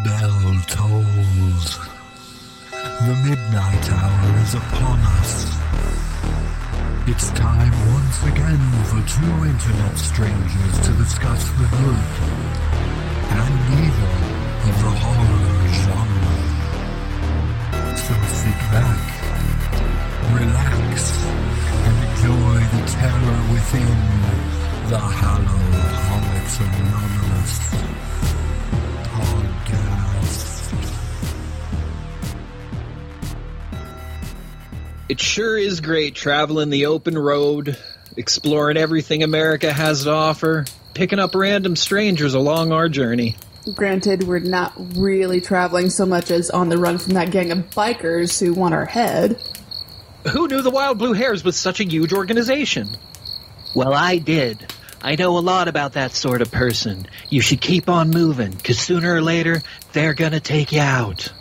bell tolls. The midnight hour is upon us. It's time once again for two internet strangers to discuss the good and evil of the horror genre. So sit back, relax, and enjoy the terror within the Hallow-Holics Anonymous podcast. It sure is great traveling the open road, exploring everything America has to offer, picking up random strangers along our journey. Granted, we're not really traveling so much as on the run from that gang of bikers who want our head. Who knew the Wild Blue Hares was such a huge organization? Well, I did. I know a lot about that sort of person. You should keep on moving, because sooner or later, they're gonna take you out.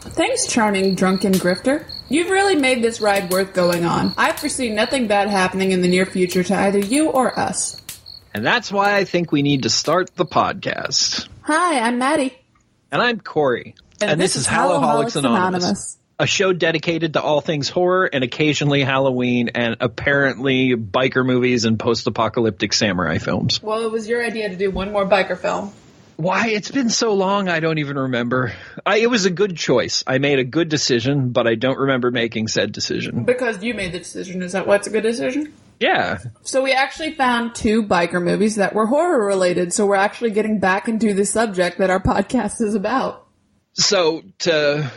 Thanks, charming drunken grifter. You've really made this ride worth going on. I foresee nothing bad happening in the near future to either you or us. And that's why I think we need to start the podcast. Hi, I'm Maddy. And I'm Corey. And this is Hallow-Holics Anonymous. A show dedicated to all things horror and occasionally Halloween and apparently biker movies and post-apocalyptic samurai films. Well, it was your idea to do one more biker film. Why? It's been so long, I don't even remember. It was a good choice. I made a good decision, but I don't remember making said decision. Because you made the decision. Is that what's a good decision? Yeah. So we actually found two biker movies that were horror-related, so we're actually getting back into the subject that our podcast is about. So, to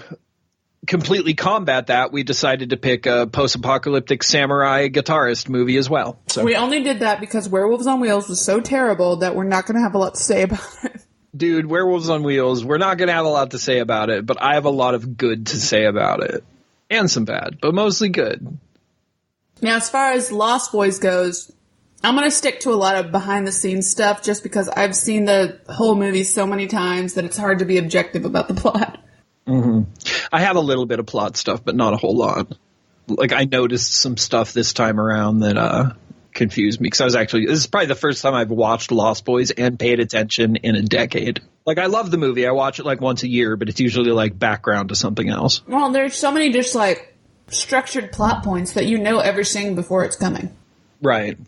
completely combat that, we decided to pick a post-apocalyptic samurai guitarist movie as well. So we only did that because Werewolves on Wheels was so terrible that we're not going to have a lot to say about it. Dude, Werewolves on Wheels, we're not going to have a lot to say about it, but I have a lot of good to say about it. And some bad, but mostly good. Now, as far as Lost Boys goes, I'm going to stick to a lot of behind-the-scenes stuff just because I've seen the whole movie so many times that it's hard to be objective about the plot. Mm-hmm. I have a little bit of plot stuff, but not a whole lot. Like, I noticed some stuff this time around that confused me, because this is probably the first time I've watched Lost Boys and paid attention in a decade. Like, I love the movie. I watch it like once a year, but it's usually like background to something else. Well, there's so many just like structured plot points that you know everything before it's coming. Right.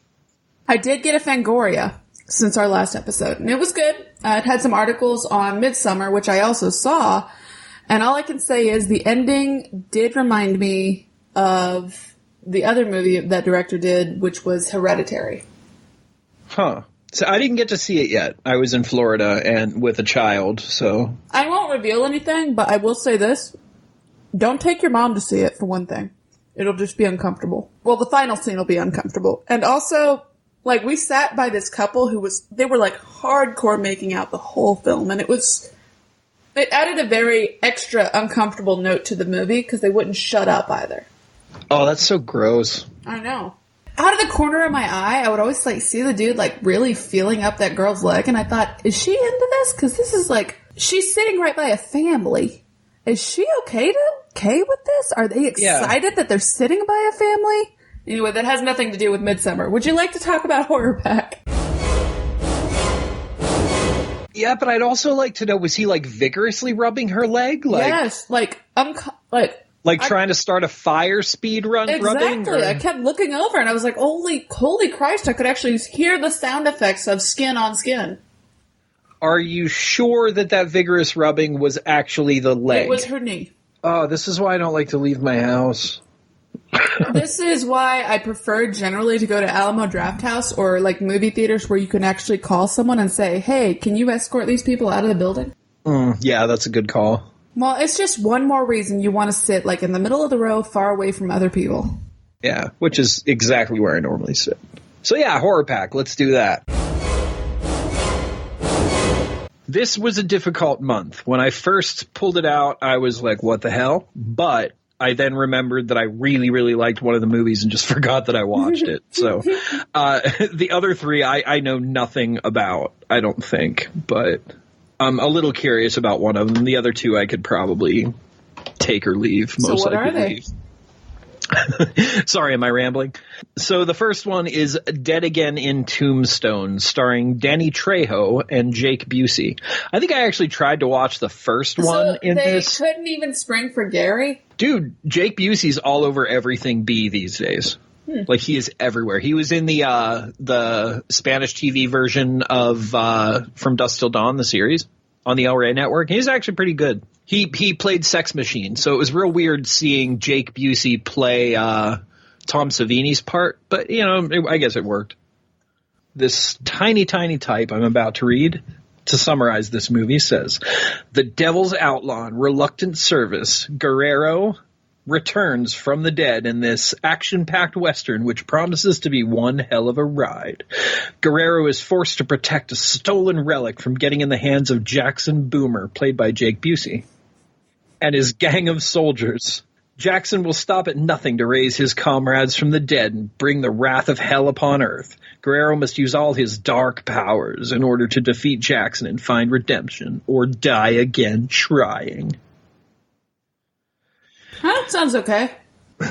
I did get a Fangoria since our last episode, and it was good. It had some articles on Midsommar, which I also saw, and all I can say is the ending did remind me of the other movie that director did, which was Hereditary. Huh. So I didn't get to see it yet. I was in Florida and with a child, so... I won't reveal anything, but I will say this. Don't take your mom to see it, for one thing. It'll just be uncomfortable. Well, the final scene will be uncomfortable. And also, like, we sat by this couple they were, like, hardcore making out the whole film, and it added a very extra uncomfortable note to the movie, because they wouldn't shut up either. Oh, that's so gross. I know. Out of the corner of my eye, I would always, like, see the dude, like, really feeling up that girl's leg, and I thought, is she into this? Because this is, like, she's sitting right by a family. Is she okay with this? Are they excited that they're sitting by a family? Anyway, that has nothing to do with Midsommar. Would you like to talk about Horror Pack? Yeah, but I'd also like to know, was he, like, vigorously rubbing her leg? Like, yes, like trying to start a fire speed run rubbing? Exactly. I kept looking over and I was like, holy Christ, I could actually hear the sound effects of skin on skin. Are you sure that vigorous rubbing was actually the leg? It was her knee. Oh, this is why I don't like to leave my house. This is why I prefer generally to go to Alamo Drafthouse or like movie theaters where you can actually call someone and say, hey, can you escort these people out of the building? Yeah, that's a good call. Well, it's just one more reason you want to sit like in the middle of the row far away from other people. Yeah, which is exactly where I normally sit. So yeah, Horror Pack, let's do that. This was a difficult month. When I first pulled it out, I was like, what the hell? But I then remembered that I really, really liked one of the movies and just forgot that I watched it. So the other three I know nothing about, I don't think. But I'm a little curious about one of them. The other two I could probably take or leave. Most likely. So what are they? Sorry, am I rambling? So the first one is Dead Again in Tombstone, starring Danny Trejo and Jake Busey. I think I actually tried to watch the first one in this. They couldn't even spring for Gary? Dude, Jake Busey's all over everything B these days. Like, he is everywhere. He was in the Spanish TV version of From Dusk Till Dawn, the series, on the El Rey network. He's actually pretty good. He played Sex Machine, so it was real weird seeing Jake Busey play Tom Savini's part, but, I guess it worked. This tiny type I'm about to read, to summarize this movie, says, the devil's outlaw in reluctant service, Guerrero, returns from the dead in this action-packed Western, which promises to be one hell of a ride. Guerrero is forced to protect a stolen relic from getting in the hands of Jackson Boomer, played by Jake Busey, and his gang of soldiers. Jackson will stop at nothing to raise his comrades from the dead and bring the wrath of hell upon Earth. Guerrero must use all his dark powers in order to defeat Jackson and find redemption, or die again trying. That sounds okay.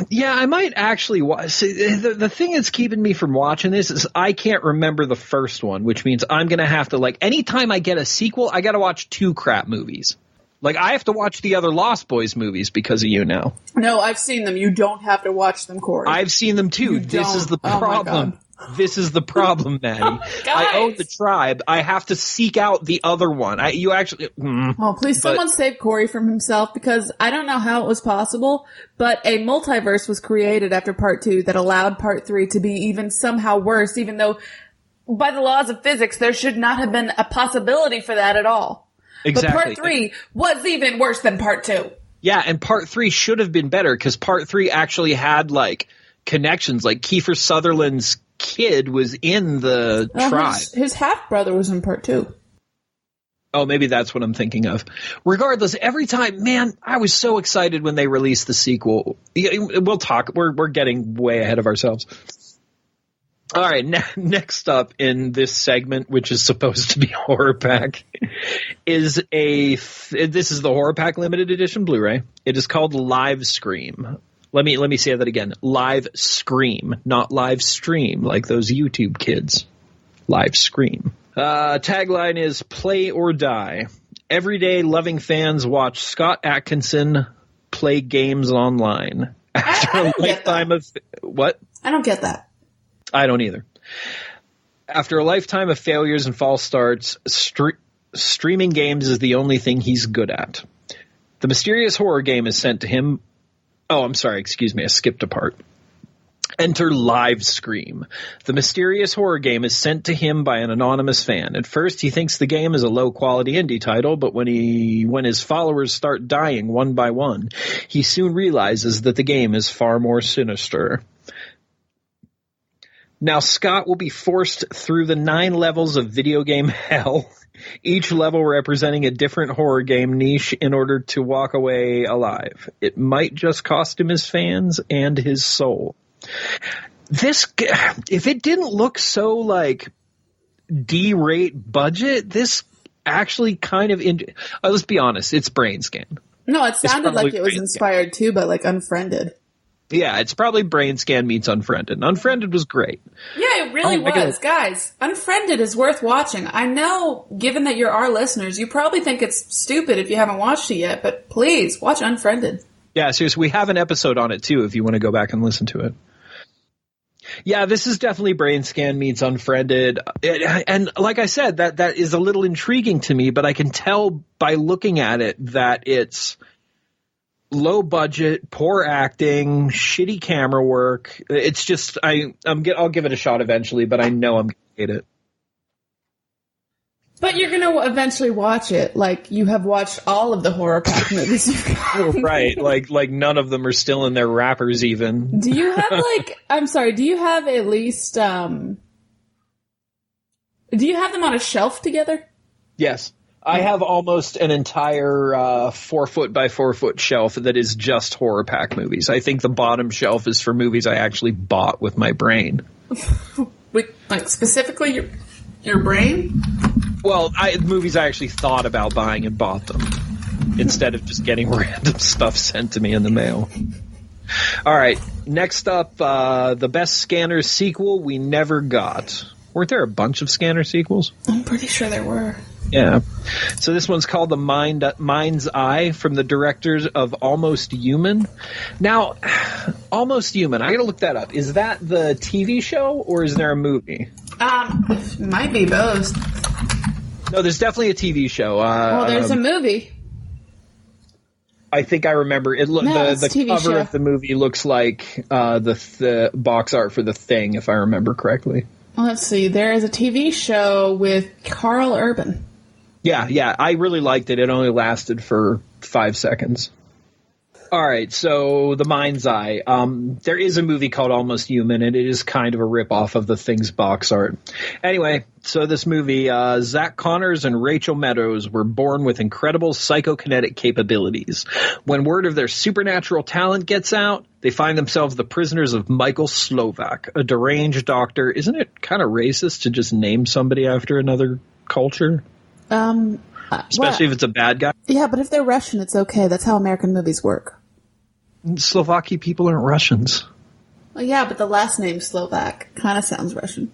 Yeah, I might actually watch. The thing that's keeping me from watching this is I can't remember the first one, which means I'm going to have to, anytime I get a sequel, I got to watch 2 crap movies. I have to watch the other Lost Boys movies because of you now. No, I've seen them. You don't have to watch them, Corey. I've seen them too. This is the problem. This is the problem, Maddy. I own the tribe. I have to seek out the other one. Please, someone save Corey from himself, because I don't know how it was possible, but a multiverse was created after part 2 that allowed part 3 to be even somehow worse, even though by the laws of physics there should not have been a possibility for that at all. Exactly. But part 3 was even worse than part 2. Yeah, and part 3 should have been better, because part 3 actually had connections. Kiefer Sutherland's kid was in the tribe. His half-brother was in part 2. Oh, maybe that's what I'm thinking of. Regardless, every time, man, I was so excited when they released the sequel. We'll talk. We're getting way ahead of ourselves. All right, next up in this segment, which is supposed to be Horror Pack, is this is the Horror Pack limited edition Blu-ray. It is called Live Scream. Let me say that again. Live Scream, not live stream like those YouTube kids. Live Scream. Tagline is Play or Die. Everyday loving fans watch Scott Adkinson play games online. After a lifetime of what? I don't get that. I don't either. After a lifetime of failures and false starts, streaming games is the only thing he's good at. The mysterious horror game is sent to him. Oh, I'm sorry. Excuse me. I skipped a part. Enter Live Scream. The mysterious horror game is sent to him by an anonymous fan. At first, he thinks the game is a low-quality indie title, but when his followers start dying one by one, he soon realizes that the game is far more sinister. Now, Scott will be forced through the 9 levels of video game hell, each level representing a different horror game niche in order to walk away alive. It might just cost him his fans and his soul. This, if it didn't look so D-rate budget, this actually kind of, let's be honest, it's brain scan. No, it sounded like it was inspired too by Unfriended. Yeah, it's probably Brain Scan meets Unfriended. Unfriended was great. Yeah, it really was. Guys, Unfriended is worth watching. I know, given that you're our listeners, you probably think it's stupid if you haven't watched it yet, but please, watch Unfriended. Yeah, seriously, we have an episode on it, too, if you want to go back and listen to it. Yeah, this is definitely Brain Scan meets Unfriended. And like I said, that is a little intriguing to me, but I can tell by looking at it that it's low budget, poor acting, shitty camera work. It's just I'll give it a shot eventually, but I know I'm gonna hate it. But you're gonna eventually watch it, like you have watched all of the Horror Pack movies you've got. Right, like none of them are still in their wrappers even. Do you have do you have at least do you have them on a shelf together? Yes. I have almost an entire 4 foot by 4 foot shelf that is just Horror Pack movies. I think the bottom shelf is for movies I actually bought with my brain. Specifically your brain? Well, movies I actually thought about buying and bought them instead of just getting random stuff sent to me in the mail. All right. Next up, the best Scanners sequel we never got. Weren't there a bunch of Scanner sequels? I'm pretty sure there were. Yeah. So this one's called The Mind's Eye, from the directors of Almost Human. Now, Almost Human, I gotta look that up. Is that the TV show or is there a movie? Might be both. No, there's definitely a TV show. Well, there's a movie. I think I remember it. The cover show. of the movie looks like the box art for The Thing, if I remember correctly. Let's see. There is a TV show with Carl Urban. Yeah, I really liked it. It only lasted for 5 seconds. All right, so The Mind's Eye. There is a movie called Almost Human, and it is kind of a rip-off of The Thing's box art. Anyway, so this movie, Zach Connors and Rachel Meadows were born with incredible psychokinetic capabilities. When word of their supernatural talent gets out, they find themselves the prisoners of Michael Slovak, a deranged doctor. Isn't it kind of racist to just name somebody after another culture? Especially if it's a bad guy. Yeah, but if they're Russian, it's okay. That's how American movies work. Slovaki people aren't Russians. Well, yeah, but the last name Slovak kind of sounds Russian.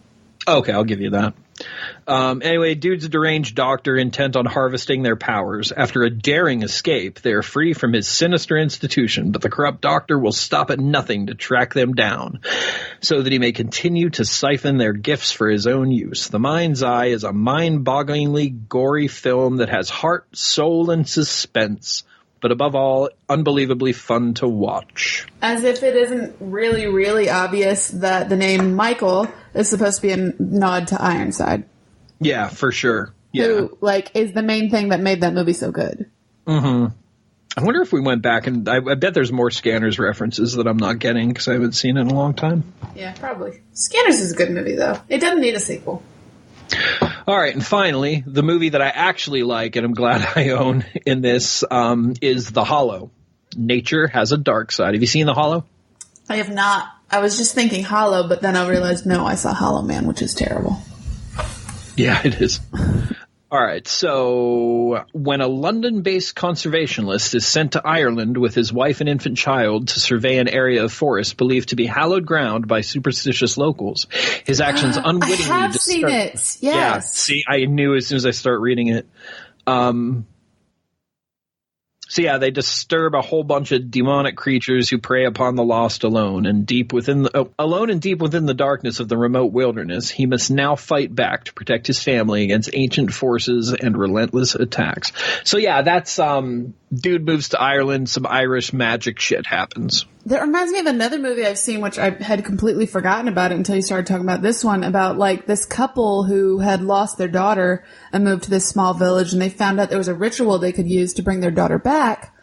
Okay, I'll give you that. Anyway, dude's a deranged doctor intent on harvesting their powers. After a daring escape, they are free from his sinister institution, but the corrupt doctor will stop at nothing to track them down, so that he may continue to siphon their gifts for his own use. The Mind's Eye is a mind-bogglingly gory film that has heart, soul, and suspense, but above all, unbelievably fun to watch. As if it isn't really, really obvious that the name Michael is supposed to be a nod to Ironside. Yeah, for sure. Yeah. Who, is the main thing that made that movie so good. Mm-hmm. I wonder if we went back, and I bet there's more Scanners references that I'm not getting because I haven't seen it in a long time. Yeah, probably. Scanners is a good movie, though. It doesn't need a sequel. All right, and finally, the movie that I actually like, and I'm glad I own in this, is The Hollow. Nature has a dark side. Have you seen The Hollow? I have not. I was just thinking Hollow, but then I realized, no, I saw Hollow Man, which is terrible. Yeah, it is. All right, so when a London-based conservationist is sent to Ireland with his wife and infant child to survey an area of forest believed to be hallowed ground by superstitious locals, his actions unwittingly I have seen it. Yes. Yeah, see, I knew as soon as I start reading it. So yeah, they disturb a whole bunch of demonic creatures who prey upon the lost alone and deep within the darkness of the remote wilderness. He must now fight back to protect his family against ancient forces and relentless attacks. So yeah, that's dude moves to Ireland, some Irish magic shit happens. That reminds me of another movie I've seen, which I had completely forgotten about it until you started talking about this one, about this couple who had lost their daughter and moved to this small village, and they found out there was a ritual they could use to bring their daughter back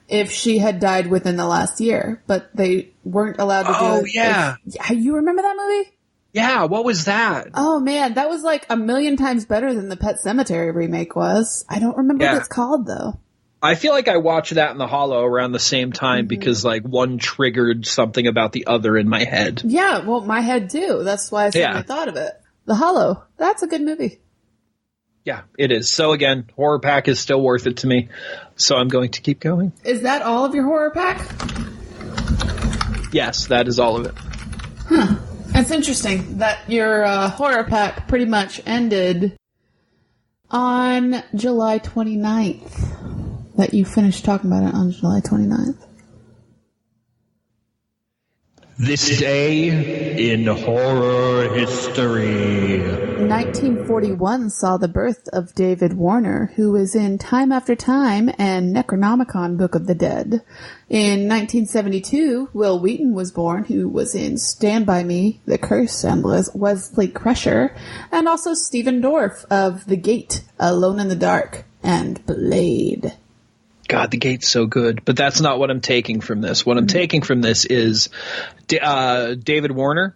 if she had died within the last year, but they weren't allowed to do it. Oh, yeah. You remember that movie? Yeah, what was that? Oh, man, that was 1,000,000 times better than the Pet Sematary remake was. I don't remember what it's called, though. I feel like I watched that in The Hollow around the same time because one triggered something about the other in my head. Yeah, well, my head too. That's why I suddenly thought of it. The Hollow. That's a good movie. Yeah, it is. So again, Horror Pack is still worth it to me. So I'm going to keep going. Is that all of your Horror Pack? Yes, that is all of it. Huh. It's interesting that your Horror Pack pretty much ended on July 29th. That you finished talking about it on July 29th. This day in horror history. 1941 saw the birth of David Warner, who was in Time After Time and Necronomicon Book of the Dead. In 1972, Will Wheaton was born, who was in Stand By Me, The Curse, and Wesley Crusher, and also Stephen Dorff of The Gate, Alone in the Dark, and Blade. God, The Gate's so good, but that's not what I'm taking from this. What I'm taking from this is David Warner.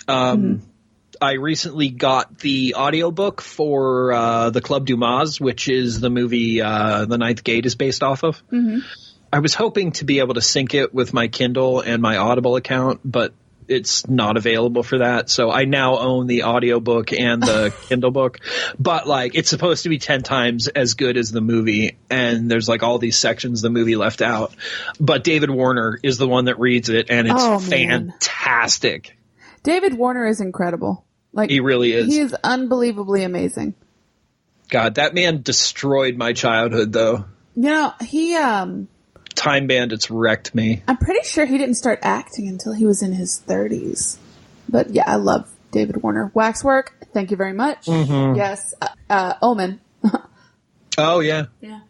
I recently got the audiobook for The Club Dumas, which is the movie The Ninth Gate is based off of. Mm-hmm. I was hoping to be able to sync it with my Kindle and my Audible account, but it's not available for that. So I now own the audiobook and the Kindle book. But like it's supposed to be 10 times as good as the movie, and there's like all these sections the movie left out. But David Warner is the one that reads it, and it's fantastic. David Warner is incredible. Like he really is. He is unbelievably amazing. God, that man destroyed my childhood though. You know, he Time Bandits wrecked me. I'm pretty sure he didn't start acting until he was in his 30s. But yeah, I love David Warner. Waxwork, thank you very much. Mm-hmm. Yes. Omen. Oh, yeah. Yeah.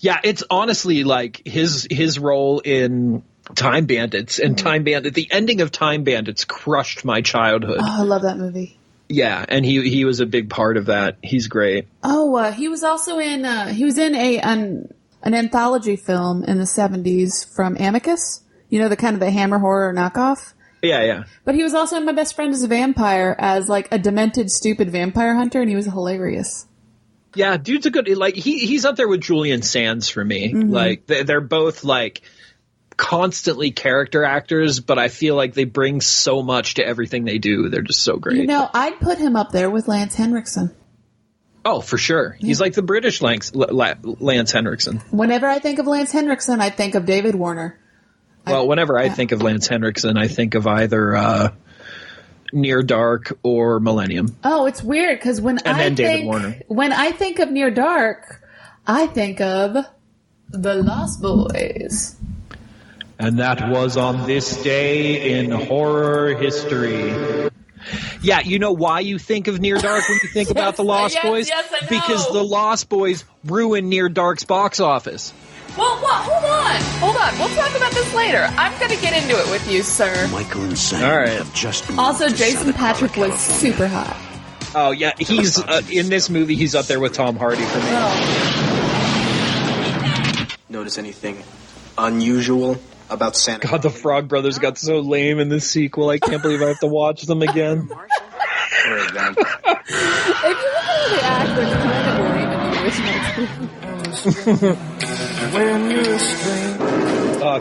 Yeah, it's honestly like his role in Time Bandits and Time Bandit. The ending of Time Bandits crushed my childhood. Oh, I love that movie. Yeah, and he was a big part of that. He's great. Oh, he was also in an anthology film in the 70s from Amicus. You know, the kind of the Hammer horror knockoff? Yeah, yeah. But he was also in My Best Friend is a Vampire as like a demented, stupid vampire hunter, and he was hilarious. Yeah, dude's a good, like, he's up there with Julian Sands for me. Mm-hmm. Like, they're both like constantly character actors, but I feel like they bring so much to everything they do. They're just so great. You know, I'd put him up there with Lance Henriksen. Oh, for sure. Yeah. He's like the British Lance Henriksen. Whenever I think of Lance Henriksen, I think of David Warner. Well, whenever I think of Lance Henriksen, I think of either Near Dark or Millennium. Oh, it's weird because when I think of Near Dark, I think of the Lost Boys. And that was on this day in horror history. Yeah, you know why you think of Near Dark when you think about the Lost Boys? Yes, I know. Because the Lost Boys ruined Near Dark's box office. Well, hold on. We'll talk about this later. I'm going to get into it with you, sir. Michael and Sam have just moved also, to Jason Patrick was California. super hot. Oh, yeah, he's in this movie, he's up there with Tom Hardy for me. Oh. Notice anything unusual about Santa? God, the Frog Brothers got so lame in this sequel. I can't believe I have to watch them again. If you look at the actors, kind of lame in the original.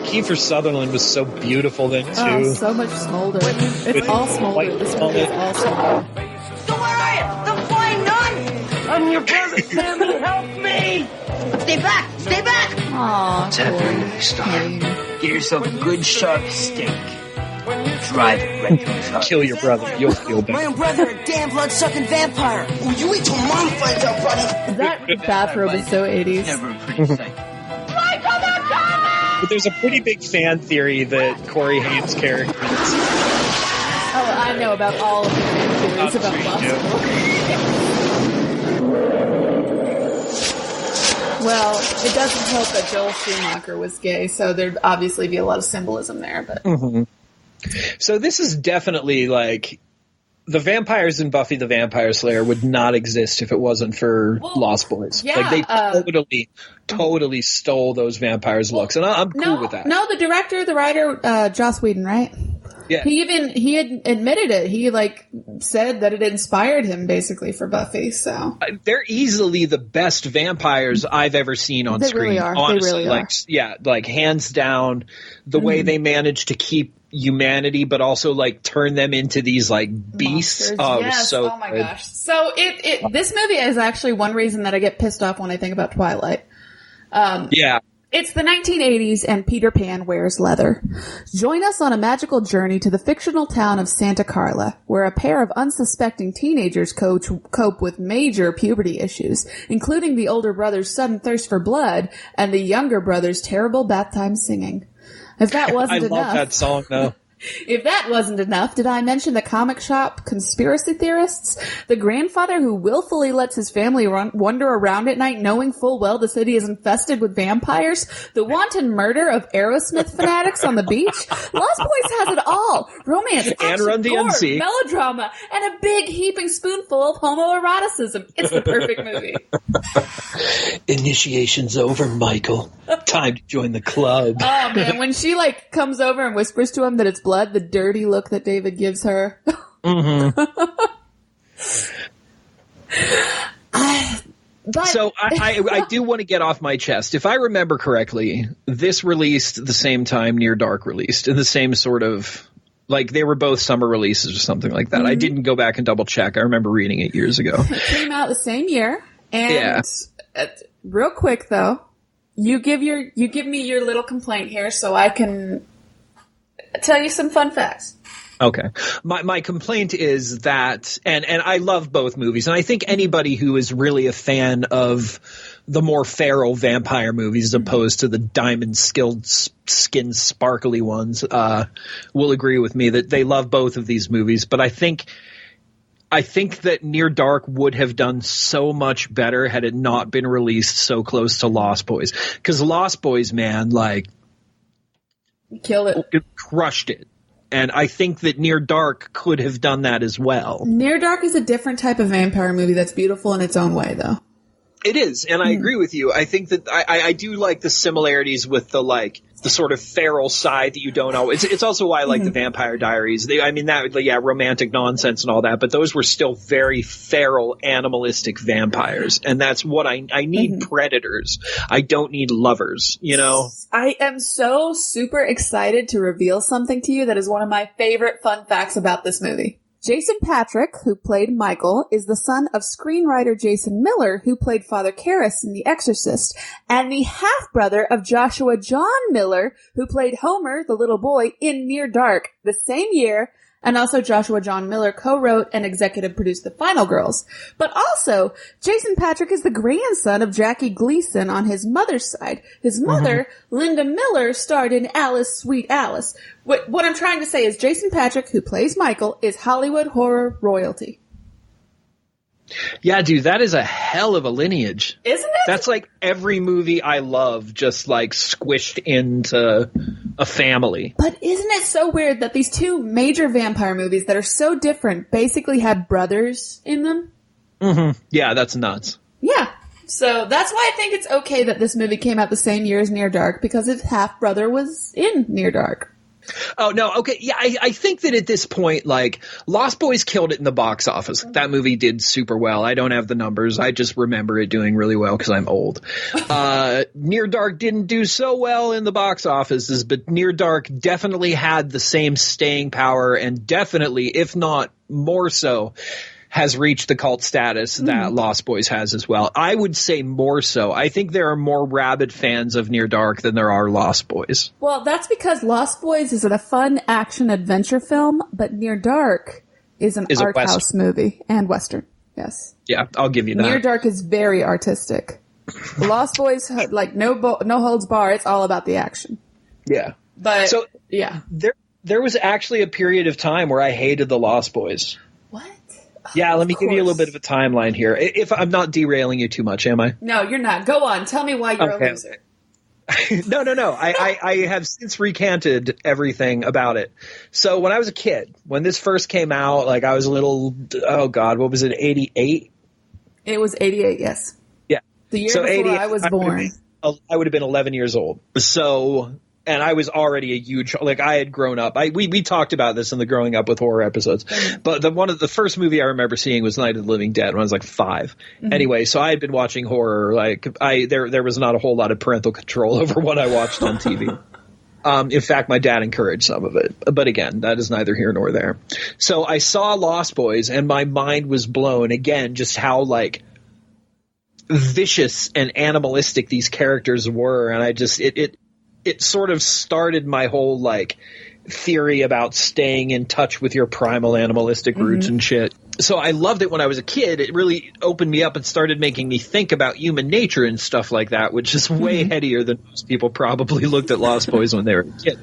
Kiefer Sutherland was so beautiful then, too. Oh, so much smolder. It's all smolder. This movie is all smolder. So where are you? The flying nun? I'm your brother, Sammy. Help me! Stay back! Stay back! Aww. What's happening, Star? Get yourself a good sharp steak. Drive it right to his heart. Kill your brother. You'll feel better. My own brother, a damn blood-sucking vampire. Oh, you wait till Mom finds out, buddy. That bathrobe is so 80s. Never a pretty sight. Michael, they're coming! But there's a pretty big fan theory that Corey Haim's character is... Oh, I know about all of the fan theories about Lost Boys. Well, it doesn't help that Joel Schumacher was gay, so there'd obviously be a lot of symbolism there. But So this is definitely like the vampires in Buffy the Vampire Slayer would not exist if it wasn't for Lost Boys. Yeah, like they totally stole those vampires' looks, and I'm cool with that. No, the director, the writer, Joss Whedon, right? Yeah. He had admitted it. He said that it inspired him basically for Buffy. So they're easily the best vampires I've ever seen on screen. Really are. Honestly, they really are. Yeah, like hands down, the way they manage to keep humanity, but also like turn them into these like beasts. Yes. So oh my good. gosh. So this movie is actually one reason that I get pissed off when I think about Twilight. Yeah. It's the 1980s and Peter Pan wears leather. Join us on a magical journey to the fictional town of Santa Carla, where a pair of unsuspecting teenagers cope with major puberty issues, including the older brother's sudden thirst for blood and the younger brother's terrible bath time singing. If that wasn't enough... I love that song, though. If that wasn't enough, did I mention the comic shop conspiracy theorists? The grandfather who willfully lets his family wander around at night knowing full well the city is infested with vampires? The wanton murder of Aerosmith fanatics on the beach? Lost Boys has it all. Romance, action, Run DMC. gore, melodrama, and a big heaping spoonful of homoeroticism. It's the perfect movie. Initiation's over, Michael. Time to join the club. Oh, man. When she, comes over and whispers to him that it's blood, the dirty look that David gives her. Mm-hmm. So I do want to get off my chest. If I remember correctly, this released the same time Near Dark released, in the same sort of Like they were both summer releases or something like that. I didn't go back and double check. I remember reading it years ago. It came out the same year. And real quick though, you give me your little complaint here so I can tell you some fun facts. Okay. My complaint is that, and I love both movies, and I think anybody who is really a fan of the more feral vampire movies as opposed to the diamond-skilled skin sparkly ones will agree with me that they love both of these movies. But I think that Near Dark would have done so much better had it not been released so close to Lost Boys. Because Lost Boys, man, like... Killed it. Crushed it. And I think that Near Dark could have done that as well. Near Dark is a different type of vampire movie that's beautiful in its own way, though. It is, and I agree with you. I think that I do like the similarities with the sort of feral side that you don't know. It's also why I like the Vampire Diaries. Romantic nonsense and all that, but those were still very feral, animalistic vampires, and that's what I need. Predators. I don't need lovers, you know? I am so super excited to reveal something to you that is one of my favorite fun facts about this movie. Jason Patric, who played Michael, is the son of screenwriter Jason Miller, who played Father Karras in The Exorcist, and the half-brother of Joshua John Miller, who played Homer, the little boy, in Near Dark the same year. And also Joshua John Miller co-wrote and executive produced The Final Girls. But also, Jason Patric is the grandson of Jackie Gleason on his mother's side. His mother, Linda Miller, starred in Alice, Sweet Alice. What I'm trying to say is Jason Patric, who plays Michael, is Hollywood horror royalty. Yeah, dude, that is a hell of a lineage. Isn't it? That's like every movie I love just like squished into a family. But isn't it so weird that these two major vampire movies that are so different basically have brothers in them? Mm-hmm. Yeah, that's nuts. Yeah. So that's why I think it's okay that this movie came out the same year as Near Dark, because his half-brother was in Near Dark. Oh, no, okay, yeah, I think that at this point, like, Lost Boys killed it in the box office. That movie did super well. I don't have the numbers. I just remember it doing really well because I'm old. Near Dark didn't do so well in the box offices, but Near Dark definitely had the same staying power and definitely, if not more so, has reached the cult status that Lost Boys has as well. I would say more so. I think there are more rabid fans of Near Dark than there are Lost Boys. Well, that's because Lost Boys is a fun action-adventure film, but Near Dark is an art house movie and Western. Yes. Yeah, I'll give you that. Near Dark is very artistic. Lost Boys, like, no holds bar. It's all about the action. Yeah. But, so, yeah. There was actually a period of time where I hated the Lost Boys. What? Yeah, let me give you a little bit of a timeline here. If I'm not derailing you too much, am I? No, you're not. Go on. Tell me why you're a loser. No. I have since recanted everything about it. So when I was a kid, when this first came out, like I was a little, oh God, what was it, 88? It was 88, yes. Yeah. The year before I was born. I would have been 11 years old. So... And I was already a huge, like I had grown up. We talked about this in the growing up with horror episodes. But the first movie I remember seeing was Night of the Living Dead when I was like 5. Mm-hmm. Anyway, so I had been watching horror. Like there was not a whole lot of parental control over what I watched on TV. In fact, my dad encouraged some of it. But again, that is neither here nor there. So I saw Lost Boys and my mind was blown again, just how like vicious and animalistic these characters were. And I just, it sort of started my whole, like, theory about staying in touch with your primal animalistic roots and shit. So I loved it when I was a kid. It really opened me up and started making me think about human nature and stuff like that, which is way headier than most people probably looked at Lost Boys when they were a kid.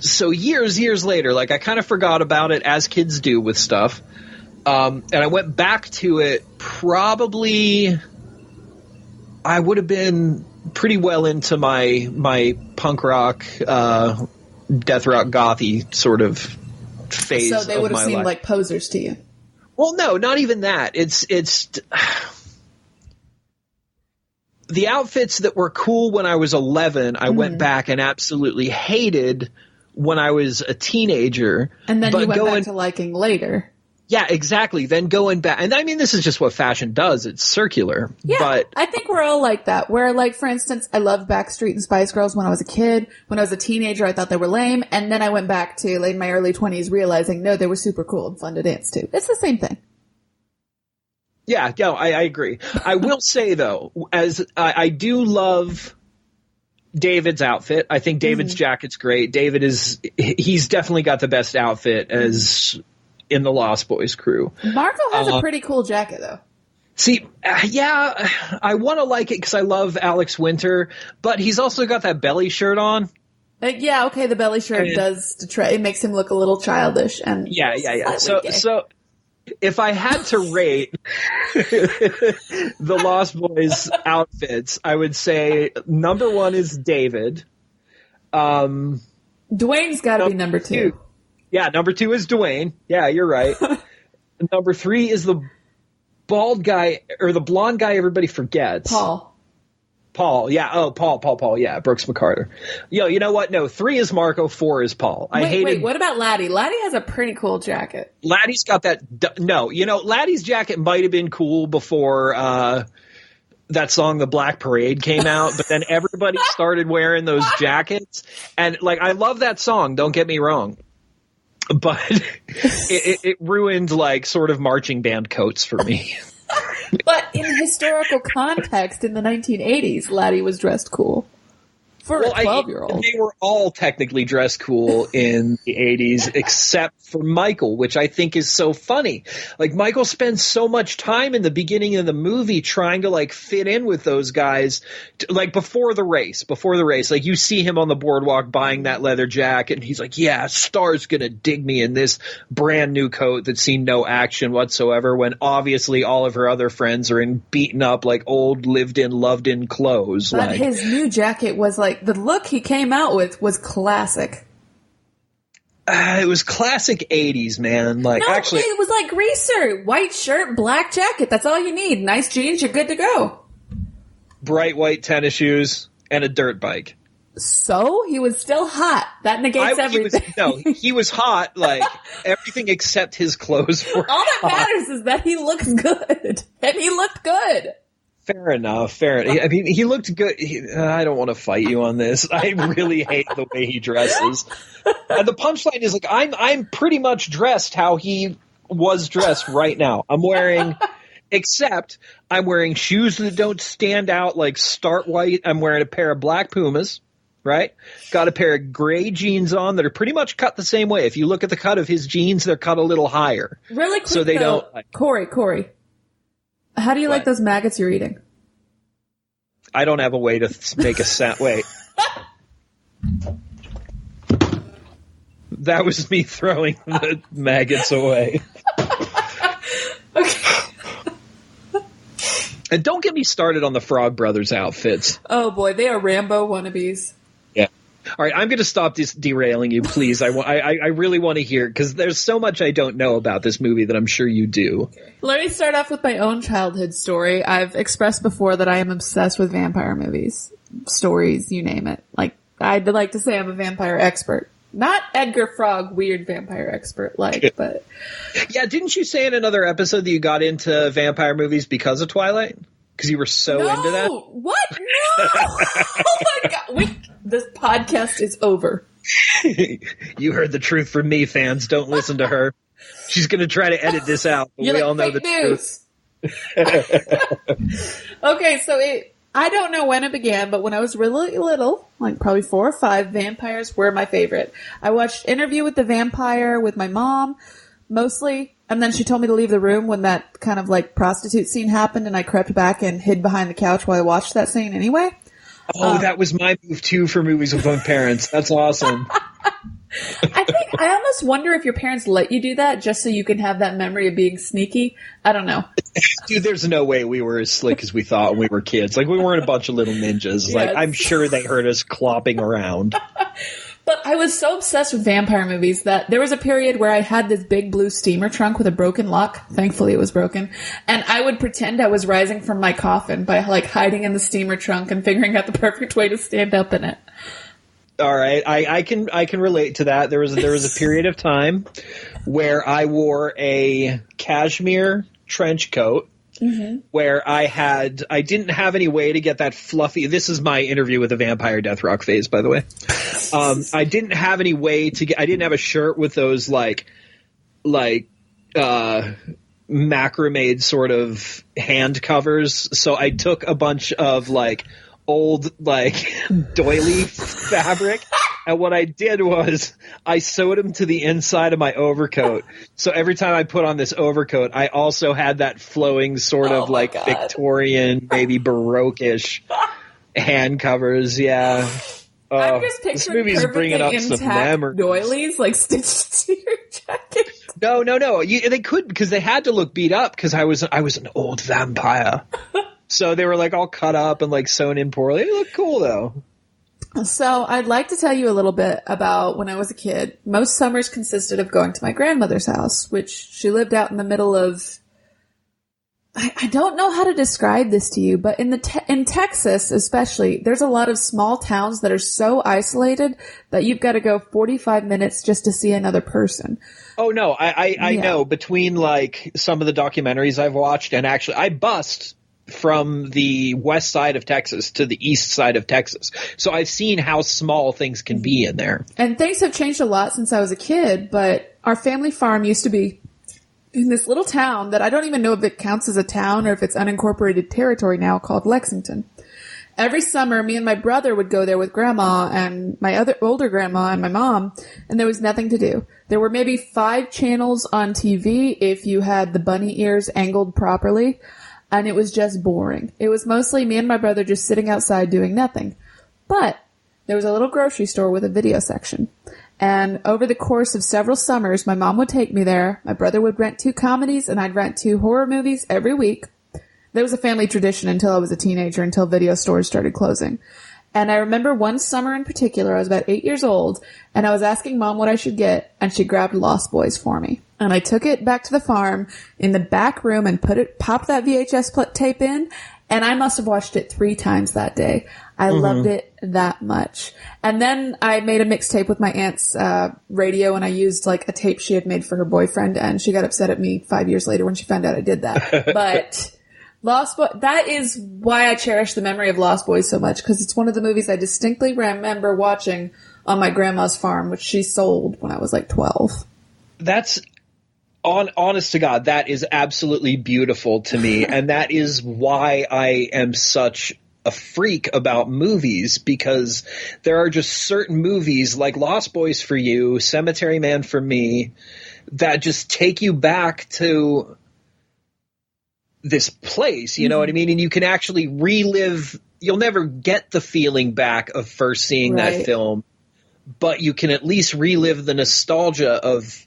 So years later, like, I kind of forgot about it, as kids do with stuff. And I went back to it probably... I would have been pretty well into my punk rock, death rock, gothy sort of phase. So they would have seemed life. like posers to you. Well, no, not even that. It's the outfits that were cool when I was 11. I went back and absolutely hated when I was a teenager. And then you went back to liking later. Yeah, exactly. Then going back, and I mean, this is just what fashion does. It's circular. Yeah, but I think we're all like that. Where, like, for instance, I loved Backstreet and Spice Girls when I was a kid. When I was a teenager, I thought they were lame. And then I went back to, like, my early 20s realizing, no, they were super cool and fun to dance to. It's the same thing. Yeah, no, I agree. I will say, though, as I do love David's outfit. I think David's jacket's great. He's definitely got the best outfit as in the Lost Boys crew. Marco has a pretty cool jacket, though. See, yeah, I want to like it because I love Alex Winter, but he's also got that belly shirt on. Yeah, okay, the belly shirt it makes him look a little childish. And yeah. So if I had to rate the Lost Boys outfits, I would say number 1 is David. Dwayne's got to be number 2. Yeah, number 2 is Dwayne. Yeah, you're right. Number 3 is the bald guy, or the blonde guy everybody forgets. Paul, yeah. Oh, Paul, yeah. Brooks McCarter. Yo, you know what? No, 3 is Marco, 4 is Paul. Wait, what about Laddie? Laddie has a pretty cool jacket. Laddie's got that. No, Laddie's jacket might have been cool before that song The Black Parade came out, but then everybody started wearing those jackets. And, like, I love that song, don't get me wrong. But it ruined, like, sort of marching band coats for me. But in historical context, in the 1980s, Laddie was dressed cool. For a 12-year-old. They were all technically dressed cool in the 80s, except for Michael, which I think is so funny. Like, Michael spends so much time in the beginning of the movie trying to, like, fit in with those guys, like, before the race. Like, you see him on the boardwalk buying that leather jacket, and he's like, yeah, Star's gonna dig me in this brand new coat that's seen no action whatsoever, when obviously all of her other friends are in beaten up, like, old, lived-in, loved-in clothes. But his new jacket was, like, the look he came out with was classic. It was classic 80s, man. Like, no, actually, it was like Greaser. White shirt, black jacket. That's all you need. Nice jeans, you're good to go. Bright white tennis shoes and a dirt bike. So? He was still hot. That negates everything. He was hot, like, everything except his clothes were all that matters is that he looks good. And he looked good. Fair enough. I mean, he looked good. I don't want to fight you on this. I really hate the way he dresses. And the punchline is, like, I'm pretty much dressed how he was dressed right now. Except I'm wearing shoes that don't stand out like Start White. I'm wearing a pair of black Pumas, right? Got a pair of gray jeans on that are pretty much cut the same way. If you look at the cut of his jeans, they're cut a little higher. Really quick, so they though, don't. Corey. How do you like those maggots you're eating? I don't have a way to make a sound. Wait. That was me throwing the maggots away. Okay. And don't get me started on the Frog Brothers outfits. Oh boy, they are Rambo wannabes. Yeah. All right, I'm going to stop derailing you, please. I really want to hear, because there's so much I don't know about this movie that I'm sure you do. Let me start off with my own childhood story. I've expressed before that I am obsessed with vampire movies, stories, you name it. Like, I'd like to say I'm a vampire expert. Not Edgar Frog, weird vampire expert but... Yeah, didn't you say in another episode that you got into vampire movies because of Twilight? Because you were so into that? What? No! Oh my god. Wait, this podcast is over. You heard the truth from me, fans. Don't listen to her. She's going to try to edit this out, but we all know the truth. Okay, so I don't know when it began, but when I was really little, like probably 4 or 5, vampires were my favorite. I watched Interview with the Vampire with my mom, mostly. And then she told me to leave the room when that kind of like prostitute scene happened, and I crept back and hid behind the couch while I watched that scene anyway. Oh, that was my move too for movies with my parents. That's awesome. I almost wonder if your parents let you do that just so you can have that memory of being sneaky. I don't know. Dude, there's no way we were as slick as we thought when we were kids. Like, we weren't a bunch of little ninjas. Yes. Like, I'm sure they heard us clopping around. But I was so obsessed with vampire movies that there was a period where I had this big blue steamer trunk with a broken lock. Thankfully, it was broken. And I would pretend I was rising from my coffin by, like, hiding in the steamer trunk and figuring out the perfect way to stand up in it. All right, I can relate to that. There was a period of time where I wore a cashmere trench coat. Mm-hmm. Where I didn't have any way to get that fluffy. This is my interview with the Vampire Death Rock phase, by the way. I didn't have any way to get. I didn't have a shirt with those like macrame sort of hand covers. So I took a bunch of like old like doily fabric. And what I did was I sewed them to the inside of my overcoat. So every time I put on this overcoat, I also had that flowing sort of like God. Victorian, maybe Baroque-ish hand covers. Yeah. I'm just picturing this movie's bringing up some memories. Doilies like stitched to your jacket. No. They couldn't because they had to look beat up because I was an old vampire. So they were like all cut up and like sewn in poorly. They look cool though. So I'd like to tell you a little bit about when I was a kid. Most summers consisted of going to my grandmother's house, which she lived out in the middle of, I don't know how to describe this to you, but in Texas especially, there's a lot of small towns that are so isolated that you've got to go 45 minutes just to see another person. Oh no, I know between like some of the documentaries I've watched and actually I bust from the west side of Texas to the east side of Texas. So I've seen how small things can be in there. And things have changed a lot since I was a kid, but our family farm used to be in this little town that I don't even know if it counts as a town or if it's unincorporated territory now called Lexington. Every summer, me and my brother would go there with grandma and my other older grandma and my mom, and there was nothing to do. There were maybe 5 channels on TV if you had the bunny ears angled properly. And it was just boring. It was mostly me and my brother just sitting outside doing nothing. But there was a little grocery store with a video section. And over the course of several summers, my mom would take me there. My brother would rent 2 comedies and I'd rent 2 horror movies every week. That was a family tradition until I was a teenager, until video stores started closing. And I remember one summer in particular, I was about 8 years old, and I was asking Mom what I should get, and she grabbed Lost Boys for me. And I took it back to the farm in the back room and popped that VHS tape in, and I must have watched it 3 times that day. I loved it that much. And then I made a mixtape with my aunt's radio, and I used like a tape she had made for her boyfriend, and she got upset at me 5 years later when she found out I did that. But Lost Boys, that is why I cherish the memory of Lost Boys so much, because it's one of the movies I distinctly remember watching on my grandma's farm, which she sold when I was like 12. That's honest to God, that is absolutely beautiful to me. And that is why I am such a freak about movies, because there are just certain movies like Lost Boys for you, Cemetery Man for me, that just take you back to this place, you know what I mean? And you can actually relive, you'll never get the feeling back of first seeing that film, but you can at least relive the nostalgia of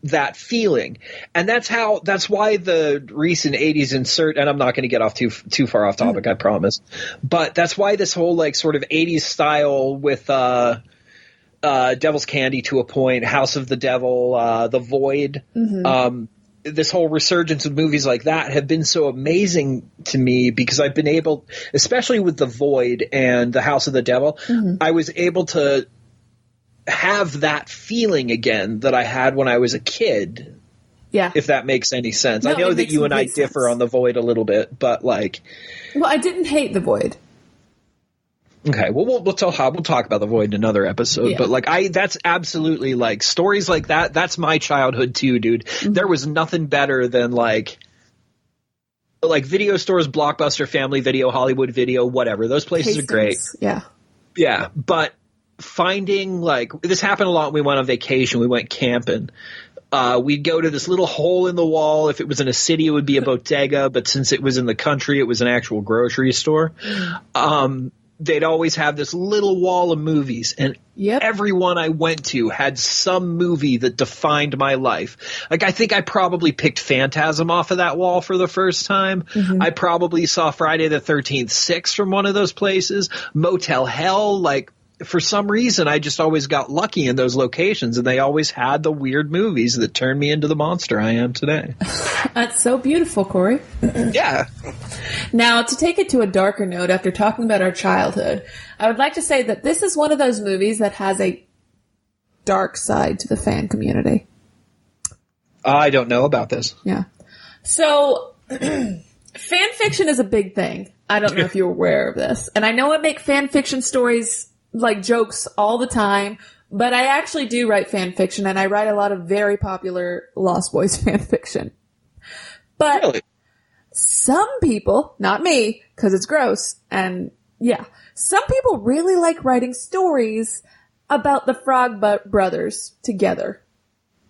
that feeling. And that's why the recent 80s insert, and I'm not going to get off too far off topic, I promise, but that's why this whole like sort of 80s style with Devil's Candy to a point, House of the Devil, The Void, this whole resurgence of movies like that have been so amazing to me, because I've been able, especially with The Void and The House of the Devil, I was able to have that feeling again that I had when I was a kid. Yeah. If that makes any sense. No, I know that you and I differ on The Void a little bit, but like. Well, I didn't hate The Void. Okay, well, we'll talk about The Void in another episode, but like that's absolutely like stories like that. That's my childhood too, dude. There was nothing better than like video stores, Blockbuster, Family Video, Hollywood Video, whatever. Those places are great. Yeah, but finding like this happened a lot when we went on vacation. We went camping. We'd go to this little hole in the wall. If it was in a city, it would be a bodega, but since it was in the country, it was an actual grocery store. They'd always have this little wall of movies, and everyone I went to had some movie that defined my life. Like, I think I probably picked Phantasm off of that wall for the first time. I probably saw Friday the 13th 6 from one of those places. Motel Hell, like, for some reason, I just always got lucky in those locations, and they always had the weird movies that turned me into the monster I am today. That's so beautiful, Corey. Yeah. Now, to take it to a darker note, after talking about our childhood, I would like to say that this is one of those movies that has a dark side to the fan community. I don't know about this. Yeah. So, fan fiction is a big thing. I don't know if you're aware of this. And I know I make fan fiction stories, like jokes, all the time, but I actually do write fan fiction, and I write a lot of very popular Lost Boys fan fiction. But Really? some people, not me, because it's gross, and yeah, some people really like writing stories about the Frog Brothers together.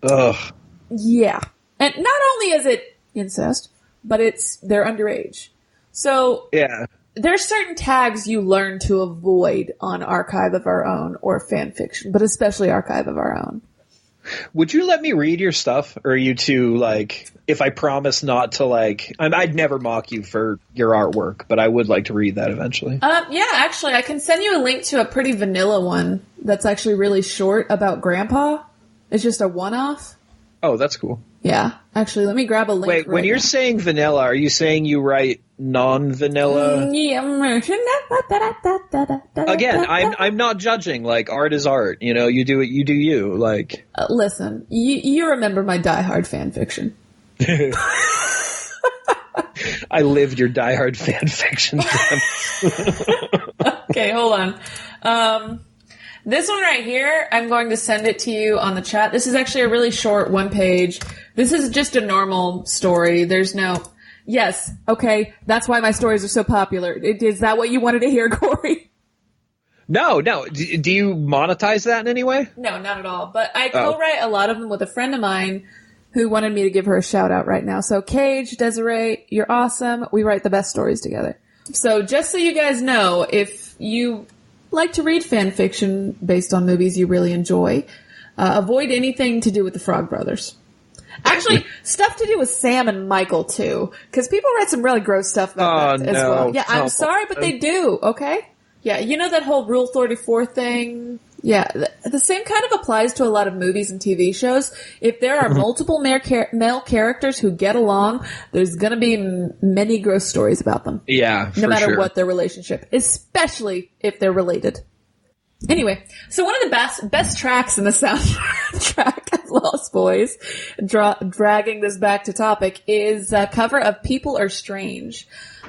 Ugh. Yeah. And not only is it incest, but they're underage. So Yeah. there's certain tags you learn to avoid on Archive of Our Own or fan fiction, but especially Archive of Our Own. Would you let me read your stuff, or are you too, like, if I promise not to, like, I'd never mock you for your artwork, but I would like to read that eventually. Yeah, actually, I can send you a link to a pretty vanilla one that's actually really short about Grandpa. It's just a one-off. Oh, that's cool. Yeah. Actually, let me grab a link. Wait, when you're saying vanilla, are you saying you write non-vanilla? Again, I'm not judging. Like, art is art. You know, you do it. You do you. Like, listen, you remember my Die Hard fan fiction. I lived your Die Hard fan fiction. Okay, hold on. This one right here, I'm going to send it to you on the chat. This is actually a really short one page. This is just a normal story. There's no... Yes, okay, that's why my stories are so popular. Is that what you wanted to hear, Corey? No. Do you monetize that in any way? No, not at all. But I co-write a lot of them with a friend of mine who wanted me to give her a shout out right now. So Cage, Desiree, you're awesome. We write the best stories together. So just so you guys know, if you like to read fan fiction based on movies you really enjoy, avoid anything to do with the Frog Brothers. Actually, stuff to do with Sam and Michael, too. Because people write some really gross stuff about that as well. Yeah, I'm sorry, but they do, okay? Yeah, you know that whole Rule 34 thing? Yeah, the same kind of applies to a lot of movies and TV shows. If there are multiple male characters who get along, there's going to be many gross stories about them. Yeah, no matter what their relationship, especially if they're related. Anyway, so one of the best tracks in the soundtrack of Lost Boys, dragging this back to topic, is a cover of People Are Strange.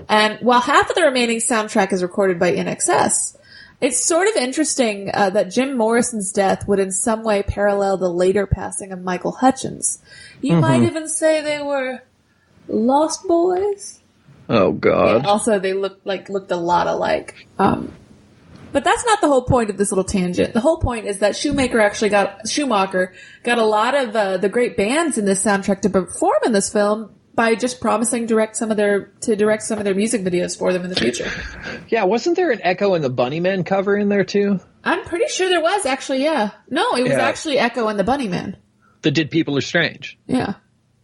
And while half of the remaining soundtrack is recorded by INXS, it's sort of interesting that Jim Morrison's death would in some way parallel the later passing of Michael Hutchins. You might even say they were Lost Boys. Oh, God. Yeah, also, they looked a lot alike. But that's not the whole point of this little tangent. The whole point is that Schumacher got a lot of the great bands in this soundtrack to perform in this film by just promising to direct some of their music videos for them in the future. Yeah, wasn't there an Echo and the Bunnymen cover in there too? I'm pretty sure there was, actually, yeah. No, it was actually Echo and the Bunnymen. That did People Are Strange. Yeah.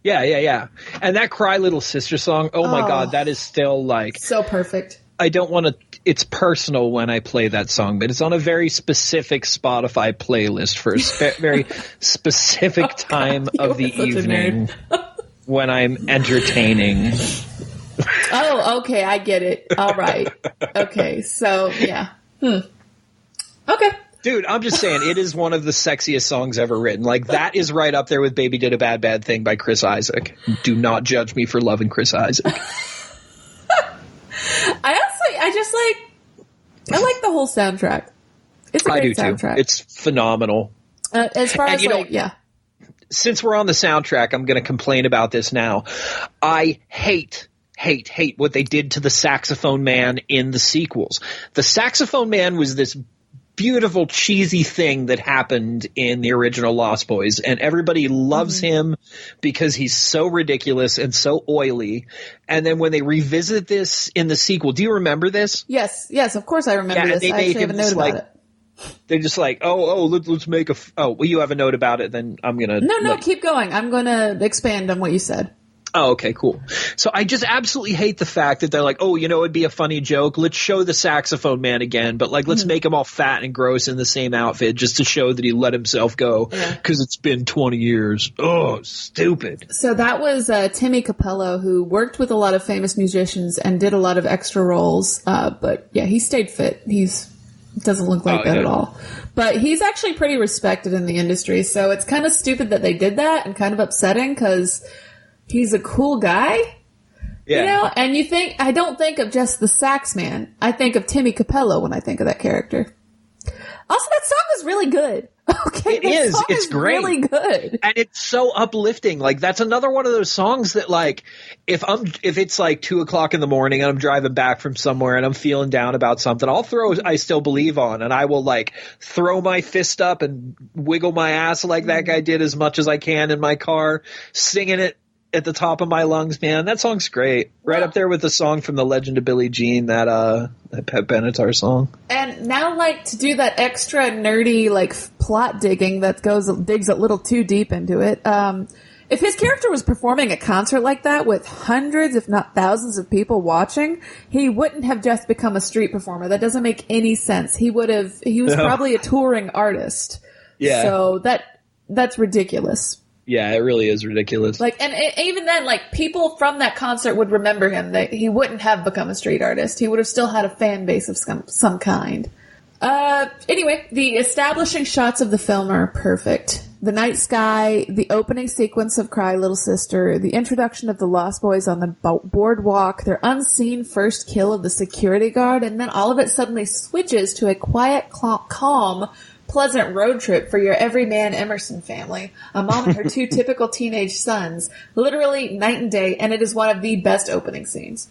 Yeah. And that Cry Little Sister song, oh my God, that is still like... so perfect. I don't want to... It's personal when I play that song, but it's on a very specific Spotify playlist for a very specific time of the evening when I'm entertaining. Oh, okay, I get it. All right. Okay, so, yeah. Okay. Dude, I'm just saying, it is one of the sexiest songs ever written. Like, that is right up there with Baby Did a Bad, Bad Thing by Chris Isaak. Do not judge me for loving Chris Isaak. I like the whole soundtrack. It's a great soundtrack. Too. It's phenomenal. As far as yeah. Since we're on the soundtrack, I'm going to complain about this now. I hate what they did to the saxophone man in the sequels. The saxophone man was this beautiful, cheesy thing that happened in the original Lost Boys, and everybody loves him because he's so ridiculous and so oily. And then when they revisit this in the sequel, do you remember this? Yes, of course I remember this. I actually have a note about it. They're just like, let's make you have a note about it, then I'm going to... No, keep going. I'm going to expand on what you said. Oh, okay, cool. So I just absolutely hate the fact that they're like, oh, it'd be a funny joke. Let's show the saxophone man again, but let's make him all fat and gross in the same outfit just to show that he let himself go because it's been 20 years. Oh, stupid. So that was Timmy Capello, who worked with a lot of famous musicians and did a lot of extra roles. But yeah, he stayed fit. Doesn't look like that at all. But he's actually pretty respected in the industry. So it's kind of stupid that they did that and kind of upsetting because he's a cool guy, and I don't think of just the sax man. I think of Timmy Capello when I think of that character. Also, that song is really good. Okay. It is. It's great. Really good. And it's so uplifting. Like, that's another one of those songs that, like, if it's like 2:00 in the morning and I'm driving back from somewhere and I'm feeling down about something, I'll throw I Still Believe on, and I will, like, throw my fist up and wiggle my ass like that guy did as much as I can in my car, singing it at the top of my lungs, man. That song's great. Right up there with the song from The Legend of Billie Jean, that Pat Benatar song. And now, like, to do that extra nerdy, like, plot digging that digs a little too deep into it, if his character was performing a concert like that with hundreds, if not thousands of people watching, he wouldn't have just become a street performer. That doesn't make any sense. He was probably a touring artist. Yeah. So that's ridiculous. Yeah, it really is ridiculous. Like, and even then, like, people from that concert would remember him. He wouldn't have become a street artist. He would have still had a fan base of some kind. Anyway, the establishing shots of the film are perfect. The night sky, the opening sequence of Cry Little Sister, the introduction of the Lost Boys on the boardwalk, their unseen first kill of the security guard, and then all of it suddenly switches to a quiet, calm, pleasant road trip for your everyman Emerson family. A mom and her two typical teenage sons. Literally night and day, and it is one of the best opening scenes.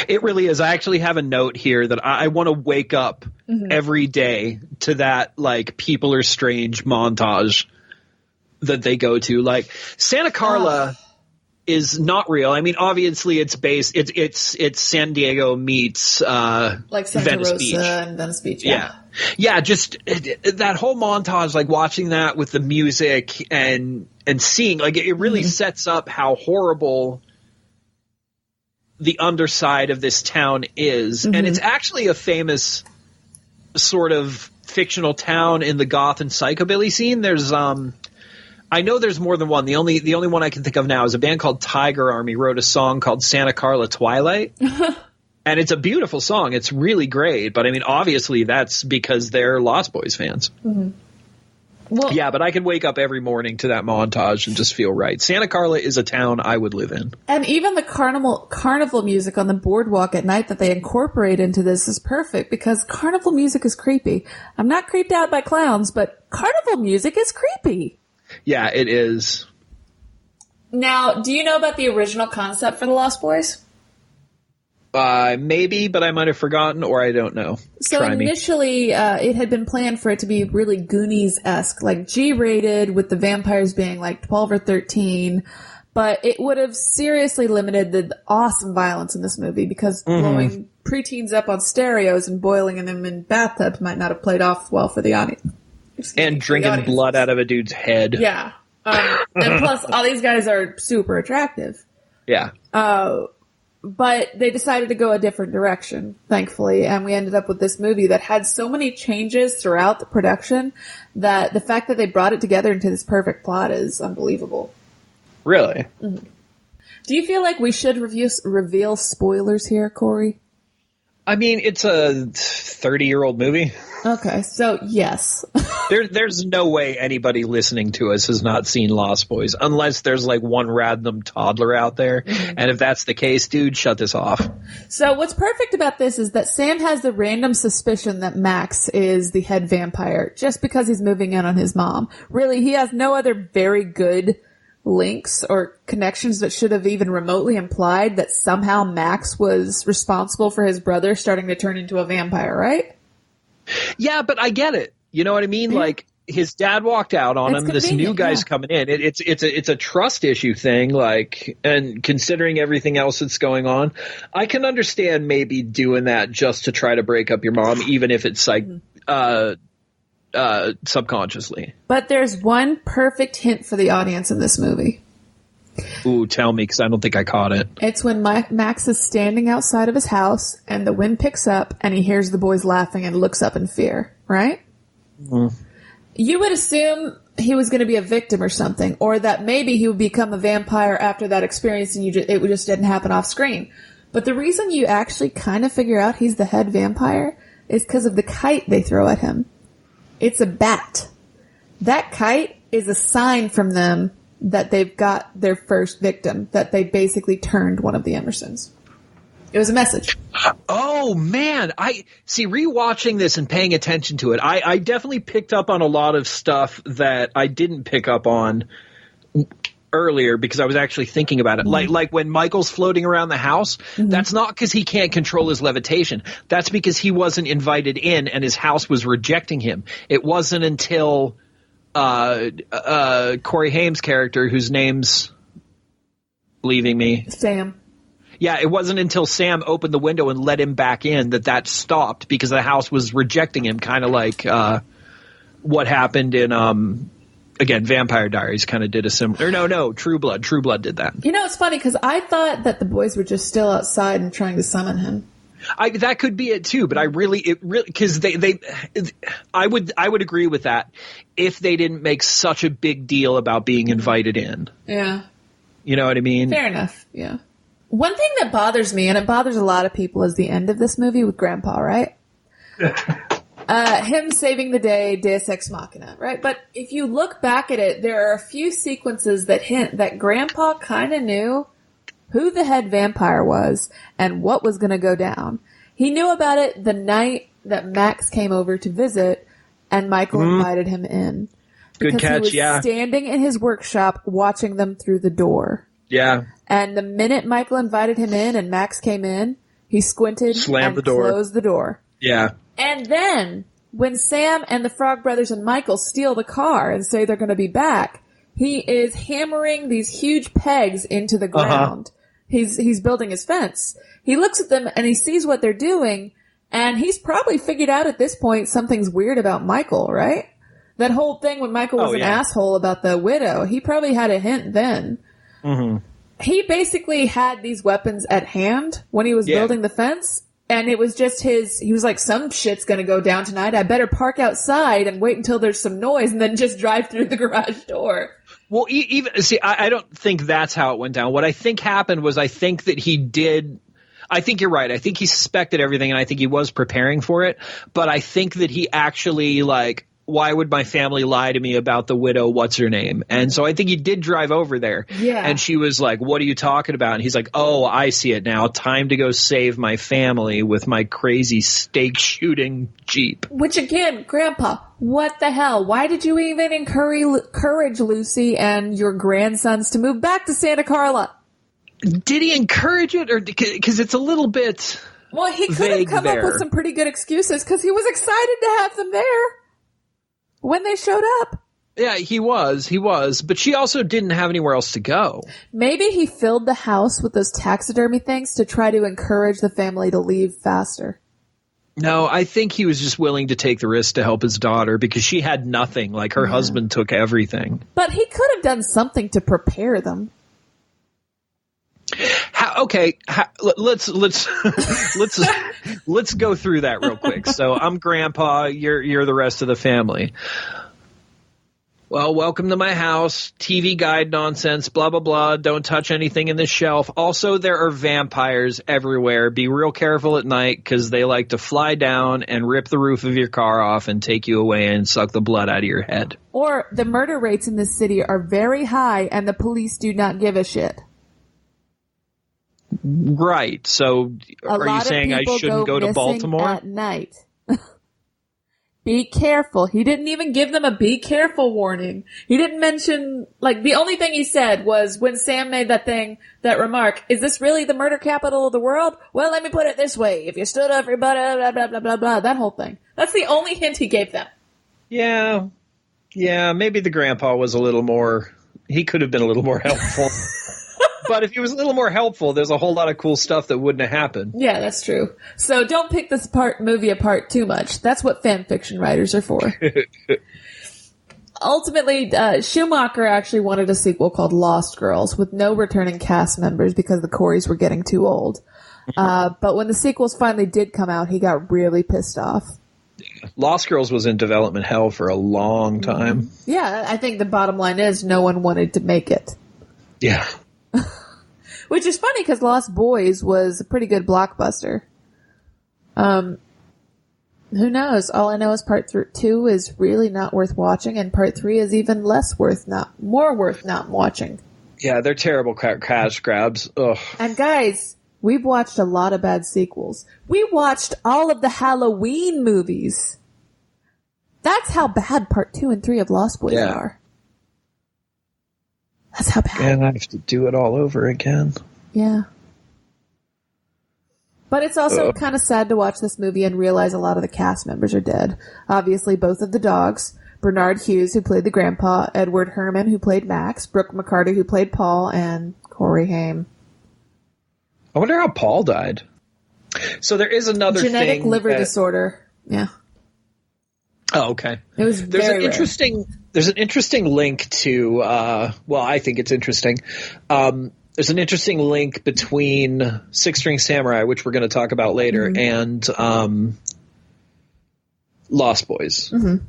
It really is. I actually have a note here that I want to wake up every day to that, like, People Are Strange montage that they go to. Like, Santa Carla is not real. I mean, obviously it's San Diego meets like Santa Venice Rosa Beach. And Venice Beach. Yeah, just that whole montage, like watching that with the music and seeing, like, it really sets up how horrible the underside of this town is. And it's actually a famous sort of fictional town in the goth and psychobilly scene. There's I know there's more than one. The only one I can think of now is a band called Tiger Army wrote a song called Santa Carla Twilight. And it's a beautiful song. It's really great. But I mean, obviously that's because they're Lost Boys fans. Well, yeah, but I can wake up every morning to that montage and just feel right. Santa Carla is a town I would live in. And even the carnival music on the boardwalk at night that they incorporate into this is perfect because carnival music is creepy. I'm not creeped out by clowns, but carnival music is creepy. Yeah, it is. Now, do you know about the original concept for the Lost Boys? Maybe, but I might have forgotten, or I don't know. So initially, it had been planned for it to be really Goonies-esque, like G-rated, with the vampires being like 12 or 13. But it would have seriously limited the awesome violence in this movie because blowing preteens up on stereos and boiling them in bathtubs might not have played off well for the audience. And drinking blood out of a dude's head. Yeah. And plus, all these guys are super attractive. Yeah. But they decided to go a different direction, thankfully, and we ended up with this movie that had so many changes throughout the production that the fact that they brought it together into this perfect plot is unbelievable. Really? Do you feel like we should reveal spoilers here, Corey? I mean, it's a 30-year-old movie. Okay, so yes. There's no way anybody listening to us has not seen Lost Boys, unless there's like one random toddler out there. And if that's the case, dude, shut this off. So what's perfect about this is that Sam has the random suspicion that Max is the head vampire just because he's moving in on his mom. Really, he has no other very good links or connections that should have even remotely implied that somehow Max was responsible for his brother starting to turn into a vampire, right? Yeah, but I get it. You know what I mean? Like, his dad walked out on him. This new guy's coming in. It's a trust issue thing. Like, and considering everything else that's going on, I can understand maybe doing that just to try to break up your mom, even if it's like subconsciously. But there's one perfect hint for the audience in this movie. Ooh, tell me, because I don't think I caught it. It's when Max is standing outside of his house, and the wind picks up, and he hears the boys laughing and looks up in fear, right? Mm. You would assume he was going to be a victim or something, or that maybe he would become a vampire after that experience, and it just didn't happen off screen. But the reason you actually kind of figure out he's the head vampire is because of the kite they throw at him. It's a bat. That kite is a sign from them that they've got their first victim, that they basically turned one of the Emersons. It was a message. Oh, man. Rewatching this and paying attention to it, I definitely picked up on a lot of stuff that I didn't pick up on earlier because I was actually thinking about it. Mm-hmm. Like when Michael's floating around the house, mm-hmm. that's not because he can't control his levitation. That's because he wasn't invited in and his house was rejecting him. It wasn't until Corey Haim's character, whose name's leaving me. Sam. Yeah, it wasn't until Sam opened the window and let him back in that stopped because the house was rejecting him, kind of like what happened in, again, Vampire Diaries kind of did a similar... No, True Blood. True Blood did that. You know, it's funny because I thought that the boys were just still outside and trying to summon him. That could be it too, but I would agree with that if they didn't make such a big deal about being invited in. Yeah. You know what I mean? Fair enough, yeah. One thing that bothers me, and it bothers a lot of people, is the end of this movie with Grandpa, right? Him saving the day, Deus Ex Machina, right? But if you look back at it, there are a few sequences that hint that Grandpa kind of knew who the head vampire was and what was going to go down. He knew about it the night that Max came over to visit and Michael invited him in. Good catch, he was standing in his workshop watching them through the door. Yeah. And the minute Michael invited him in and Max came in, he squinted Slammed and the door. Closed the door. Yeah. And then, when Sam and the Frog Brothers and Michael steal the car and say they're going to be back, he is hammering these huge pegs into the ground. He's building his fence. He looks at them and he sees what they're doing, and he's probably figured out at this point something's weird about Michael, right? That whole thing when Michael was an asshole about the widow, he probably had a hint then. Mm-hmm. He basically had these weapons at hand when he was building the fence, and it was just he was like, some shit's gonna go down tonight. I better park outside and wait until there's some noise and then just drive through the garage door. Well, I don't think that's how it went down. What I think happened was I think that he did – I think you're right. I think he suspected everything, and I think he was preparing for it. But I think that he actually, like, why would my family lie to me about the widow, what's her name? And so I think he did drive over there. Yeah. And she was like, what are you talking about? And he's like, oh, I see it now. Time to go save my family with my crazy stake shooting Jeep. Which, again, Grandpa, what the hell? Why did you even encourage Lucy and your grandsons to move back to Santa Carla? Did he encourage it? Or because it's a little bit Well, he could have come up with some pretty good excuses because he was excited to have them there when they showed up. Yeah, he was. But she also didn't have anywhere else to go. Maybe he filled the house with those taxidermy things to try to encourage the family to leave faster. No, I think he was just willing to take the risk to help his daughter because she had nothing. Like, her husband took everything. But he could have done something to prepare them. Let's let's go through that real quick. So I'm Grandpa, you're the rest of the family. Well, welcome to my house, TV guide nonsense, blah, blah, blah. Don't touch anything in the shelf. Also, there are vampires everywhere. Be real careful at night because they like to fly down and rip the roof of your car off and take you away and suck the blood out of your head. Or the murder rates in this city are very high and the police do not give a shit. Right. So are you saying I shouldn't go to Baltimore? At night. Be careful. He didn't even give them a be careful warning. He didn't mention, like, the only thing he said was when Sam made that remark, is this really the murder capital of the world? Well, let me put it this way. If you stood up for blah, blah, blah, blah, blah, blah, that whole thing. That's the only hint he gave them. Yeah. Yeah, maybe the grandpa was he could have been a little more helpful. But if he was a little more helpful, there's a whole lot of cool stuff that wouldn't have happened. Yeah, that's true. So don't pick this movie apart too much. That's what fan fiction writers are for. ultimately, Schumacher actually wanted a sequel called Lost Girls with no returning cast members because the Coreys were getting too old. But when the sequels finally did come out, he got really pissed off. Lost Girls was in development hell for a long time. Yeah, I think the bottom line is no one wanted to make it. Yeah. Which is funny because Lost Boys was a pretty good blockbuster. Who knows? All I know is part 2 is really not worth watching, and part 3 is even more worth not watching. Yeah, they're terrible cash grabs. Ugh. And guys, we've watched a lot of bad sequels. We watched all of the Halloween movies. That's how bad part 2 and 3 of Lost Boys are. That's how bad. And I have to do it all over again. Yeah. But it's also kind of sad to watch this movie and realize a lot of the cast members are dead. Obviously, both of the dogs. Bernard Hughes, who played the grandpa. Edward Herman, who played Max. Brooke McCarty, who played Paul. And Corey Haim. I wonder how Paul died. So there is another genetic thing liver disorder. Yeah. Oh, okay. It was There's an interesting link to, I think it's interesting. There's an interesting link between Six String Samurai, which we're going to talk about later, and Lost Boys. Mm-hmm.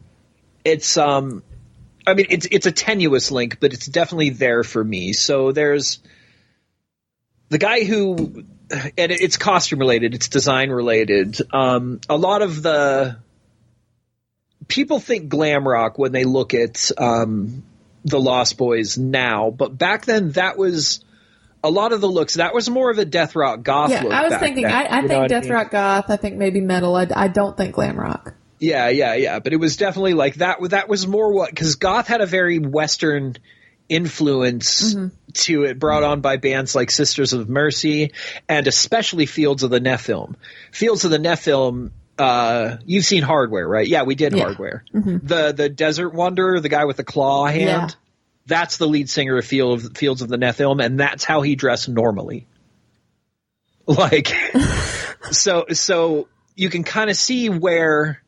It's it's a tenuous link, but it's definitely there for me. So there's the guy who, and it's costume related, it's design related. A lot of the people think glam rock when they look at the Lost Boys now, but back then that was a lot of the looks. That was more of a death rock goth look. I was thinking. I think death rock goth. I think maybe metal. I don't think glam rock. Yeah. But it was definitely like that. That was more because goth had a very Western influence to it, brought on by bands like Sisters of Mercy and especially Fields of the Nephilim. Fields of the Nephilim. You've seen Hardware, right? Yeah, we did Hardware. Mm-hmm. The Desert Wanderer, the guy with the claw hand. Yeah. That's the lead singer of Fields of the Nephilim, and that's how he dressed normally. Like, so you can kind of see where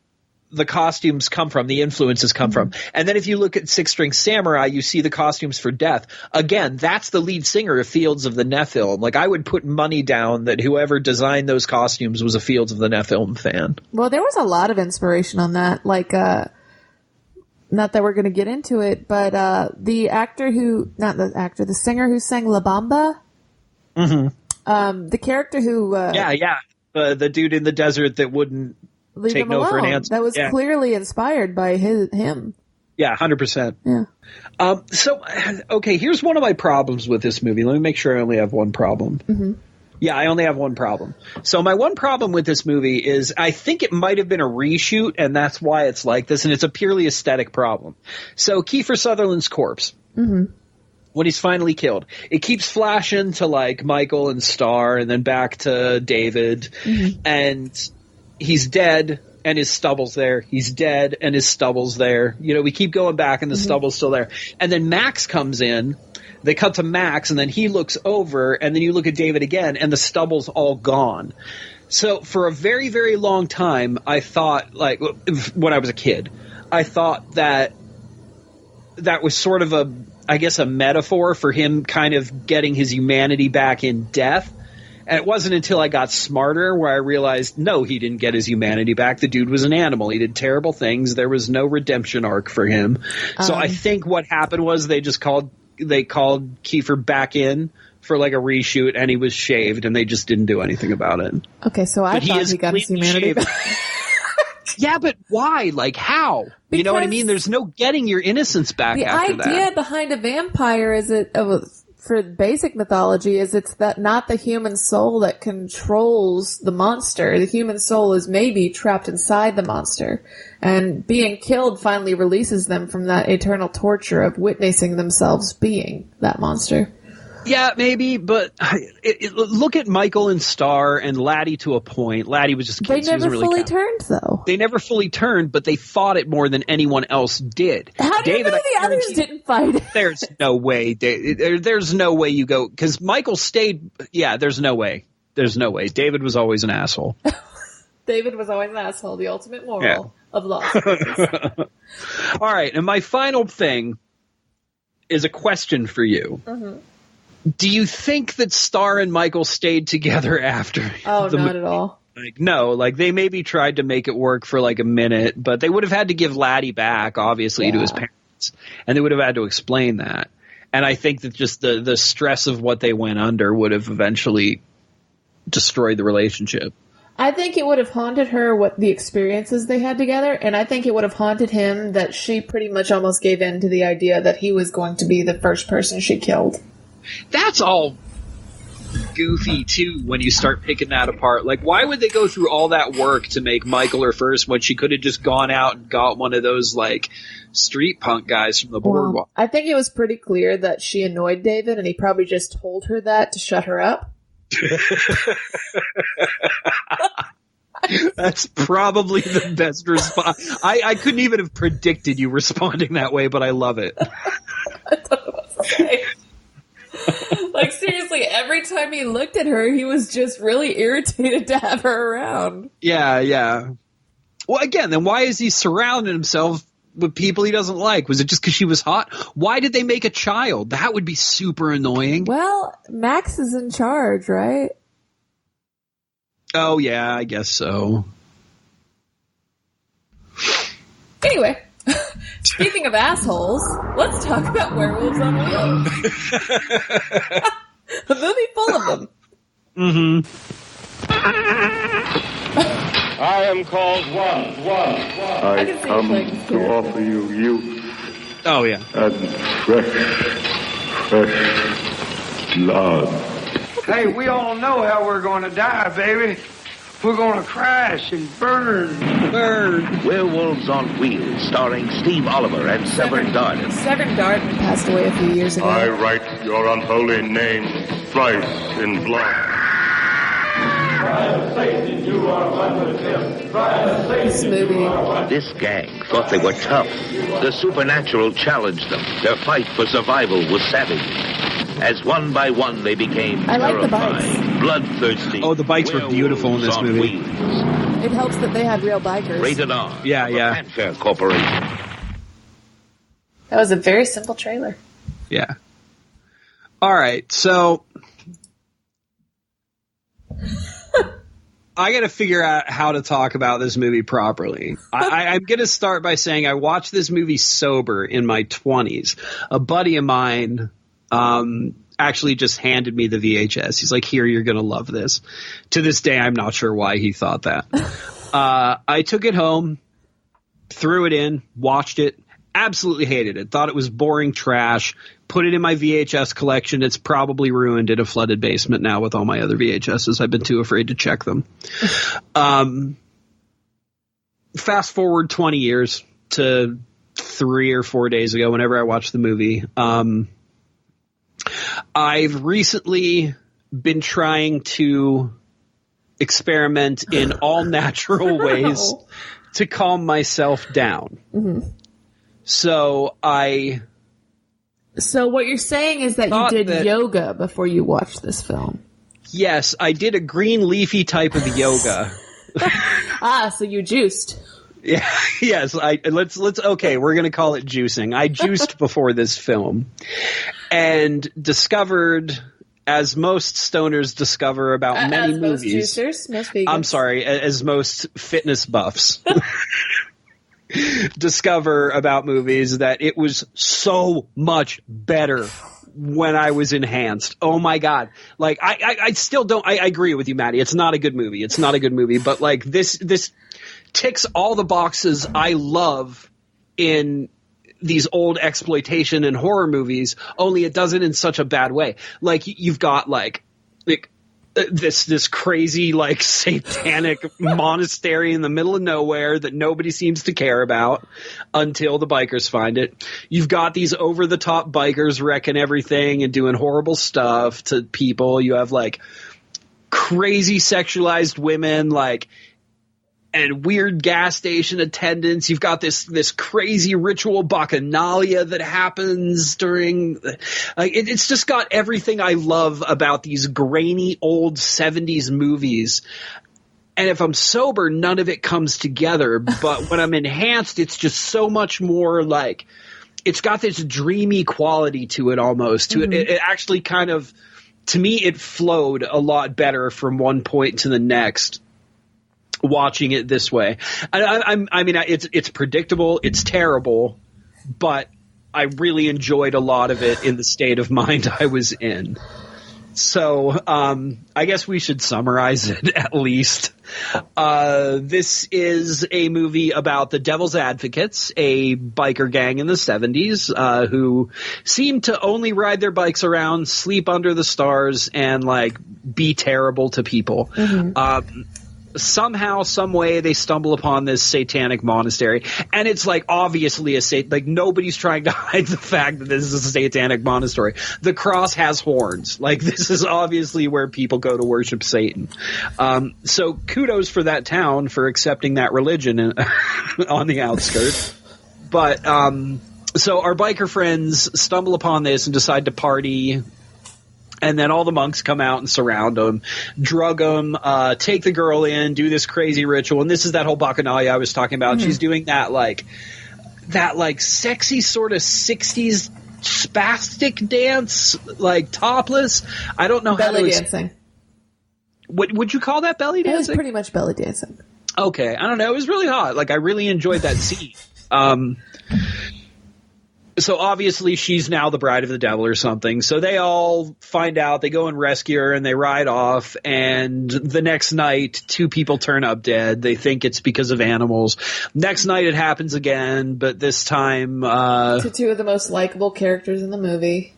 the costumes come from, the influences come from. And then if you look at Six String Samurai, you see the costumes for Death. Again, that's the lead singer of Fields of the Nephilim. Like, I would put money down that whoever designed those costumes was a Fields of the Nephilim fan. Well, there was a lot of inspiration on that. Like, not that we're going to get into it, but the singer who sang La Bamba, the character who... the dude in the desert that wouldn't take no for an answer. That was clearly inspired by him. Yeah, 100%. Yeah. Okay, here's one of my problems with this movie. Let me make sure I only have one problem. Mm-hmm. Yeah, I only have one problem. So my one problem with this movie is I think it might have been a reshoot, and that's why it's like this, and it's a purely aesthetic problem. So Kiefer Sutherland's corpse, when he's finally killed, it keeps flashing to like Michael and Star and then back to David, and he's dead and his stubble's there. He's dead and his stubble's there. You know, we keep going back and the stubble's still there. And then Max comes in. They cut to Max, and then he looks over, and then you look at David again, and the stubble's all gone. So for a very, very long time, I thought, like, when I was a kid, I thought that was sort of a metaphor for him kind of getting his humanity back in death. And it wasn't until I got smarter where I realized, no, he didn't get his humanity back. The dude was an animal. He did terrible things. There was no redemption arc for him. So I think what happened was they called Kiefer back in for like a reshoot, and he was shaved, and they just didn't do anything about it. Okay, so I thought he got his humanity back. Yeah, but why? Like, how? Because you know what I mean? There's no getting your innocence back after that. The idea behind a vampire for basic mythology is it's that not the human soul that controls the monster. The human soul is maybe trapped inside the monster, and being killed finally releases them from that eternal torture of witnessing themselves being that monster. Yeah, maybe, but look at Michael and Star and Laddie to a point. Laddie was just kids. They never fully turned, though. They never fully turned, but they fought it more than anyone else did. How do you know the others didn't fight it? There's no way. There's no way you go, because Michael stayed. Yeah, there's no way. There's no way. David was always an asshole. David was always an asshole, the ultimate moral. of Lost Boys. All right, and my final thing is a question for you. Mm-hmm. Do you think that Star and Michael stayed together after? Oh, not at all. No, they maybe tried to make it work for a minute, but they would have had to give Laddie back, obviously, to his parents, and they would have had to explain that. And I think that just the stress of what they went under would have eventually destroyed the relationship. I think it would have haunted her what the experiences they had together, and I think it would have haunted him that she pretty much almost gave in to the idea that he was going to be the first person she killed. That's all goofy, too, when you start picking that apart. Why would they go through all that work to make Michael her first when she could have just gone out and got one of those, street punk guys from the boardwalk? I think it was pretty clear that she annoyed David, and he probably just told her that to shut her up. That's probably the best response. I couldn't even have predicted you responding that way, but I love it. I don't know what to say. Seriously, every time he looked at her, he was just really irritated to have her around. Yeah. Well, again, then why is he surrounding himself with people he doesn't like? Was it just because she was hot? Why did they make a child? That would be super annoying. Well, Max is in charge, right? Oh, yeah, I guess so. Anyway, speaking of assholes, let's talk about Werewolves on Wheels. A movie full of them. Mm-hmm. I am called one. I come to offer you youth. Oh, yeah. And fresh blood. Hey, we all know how we're going to die, baby. We're going to crash and burn. Werewolves on Wheels, starring Steve Oliver and Severn Darden. Severn Darden passed away a few years ago. I write your unholy name thrice in blood. This movie. This gang thought they were tough. The supernatural challenged them. Their fight for survival was savage. As one by one they became terrified, bloodthirsty. Oh, the bikes were beautiful in this movie. It helps that they had real bikers. Rated R. Yeah. Fanfare Corporation. That was a very simple trailer. Yeah. All right, so I got to figure out how to talk about this movie properly. I'm going to start by saying I watched this movie sober in my 20s. A buddy of mine actually just handed me the VHS. He's like, here, you're going to love this. To this day, I'm not sure why he thought that. I took it home, threw it in, watched it, absolutely hated it. Thought it was boring trash. Put it in my VHS collection. It's probably ruined in a flooded basement now with all my other VHSs. I've been too afraid to check them. Fast forward 20 years to 3 or 4 days ago, whenever I watched the movie. I've recently been trying to experiment in all natural ways to calm myself down. Mm-hmm. So what you're saying is that you did yoga before you watched this film. Yes, I did a green leafy type of yoga. So you juiced. Yeah, yes, let's okay, we're going to call it juicing. I juiced before this film and discovered, as most stoners discover about many movies. Most juicers, most vegans. I'm sorry, as most fitness buffs discover about movies, that it was so much better when I was enhanced. Oh my God. Like, I still don't, I agree with you, Maddy. It's not a good movie. It's not a good movie, but like this ticks all the boxes I love in these old exploitation and horror movies, only it does it in such a bad way. Like, you've got like this crazy, like, satanic monastery in the middle of nowhere that nobody seems to care about until the bikers find it. You've got these over-the-top bikers wrecking everything and doing horrible stuff to people. You have, like, crazy sexualized women, like, and weird gas station attendants. You've got this crazy ritual bacchanalia that happens during, like, it's just got everything I love about these grainy old 70s movies. And if I'm sober, none of it comes together. But when I'm enhanced, it's just so much more like, it's got this dreamy quality to it almost. It actually kind of, to me, it flowed a lot better from one point to the next watching it this way. I mean, it's predictable, it's terrible, but I really enjoyed a lot of it in the state of mind I was in. So I guess we should summarize it at least. This is a movie about the Devil's Advocates, a biker gang in the 70s who seem to only ride their bikes around, sleep under the stars, and like be terrible to people. Somehow, some way, they stumble upon this satanic monastery, and it's like obviously like nobody's trying to hide the fact that this is a satanic monastery. The cross has horns. Like, this is obviously where people go to worship Satan. So kudos for that town for accepting that religion on the outskirts. But so our biker friends stumble upon this and decide to party. And then all the monks come out and surround them, drug them, take the girl in, do this crazy ritual. And this is that whole bacchanalia I was talking about. She's doing that sexy sort of 60s spastic dance, like topless. I don't know how to belly dancing. What would you call that, belly dancing? It was pretty much belly dancing. Okay, I don't know. It was really hot. Like, I really enjoyed that scene. So obviously she's now the bride of the devil or something. So they all find out, they go and rescue her, and they ride off. And the next night, 2 people turn up dead. They think it's because of animals. Next night it happens again, but this time to 2 of the most likable characters in the movie.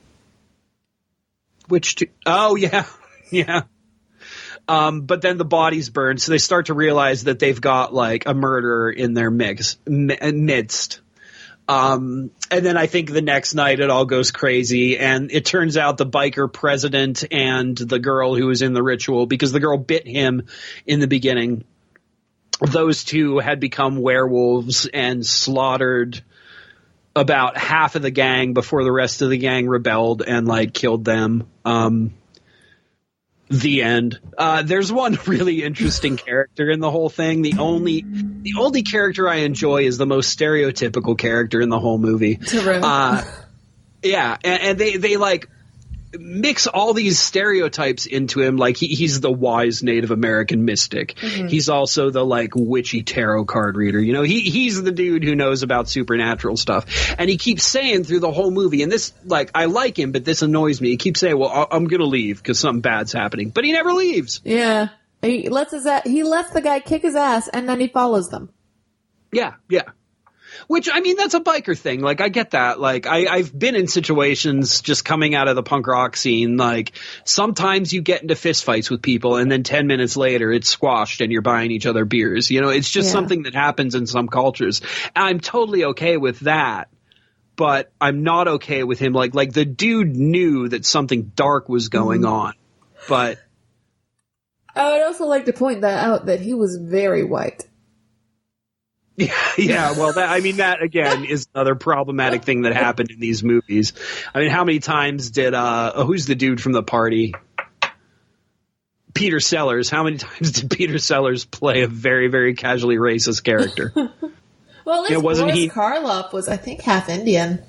Which two? Oh, yeah. Yeah. But then the bodies burn, so they start to realize that they've got like a murderer in their midst. And then I think the next night it all goes crazy, and it turns out the biker president and the girl who was in the ritual, because the girl bit him in the beginning, those 2 had become werewolves and slaughtered about half of the gang before the rest of the gang rebelled and like killed them. The end. There's one really interesting character in the whole thing. The only character I enjoy is the most stereotypical character in the whole movie. Yeah, and they like mix all these stereotypes into him. Like he's the wise Native American mystic. He's also the like witchy tarot card reader. You know, he's the dude who knows about supernatural stuff. And he keeps saying through the whole movie, and this, like, I like him, but this annoys me. He keeps saying, well, I'm going to leave because something bad's happening. But he never leaves. Yeah. He lets the guy kick his ass, and then he follows them. Yeah, yeah. Which, I mean, that's a biker thing. Like, I get that. Like, I've been in situations just coming out of the punk rock scene. Like, sometimes you get into fistfights with people, and then 10 minutes later, it's squashed and you're buying each other beers. You know, it's just something that happens in some cultures. And I'm totally okay with that. But I'm not okay with him. Like the dude knew that something dark was going on. But I would also like to point that out, that he was very white. Yeah, well, that again is another problematic thing that happened in these movies. I mean, how many times did who's the dude from the party? Peter Sellers. How many times did Peter Sellers play a very, very casually racist character? Well, at least Boris Karloff was, I think, half Indian.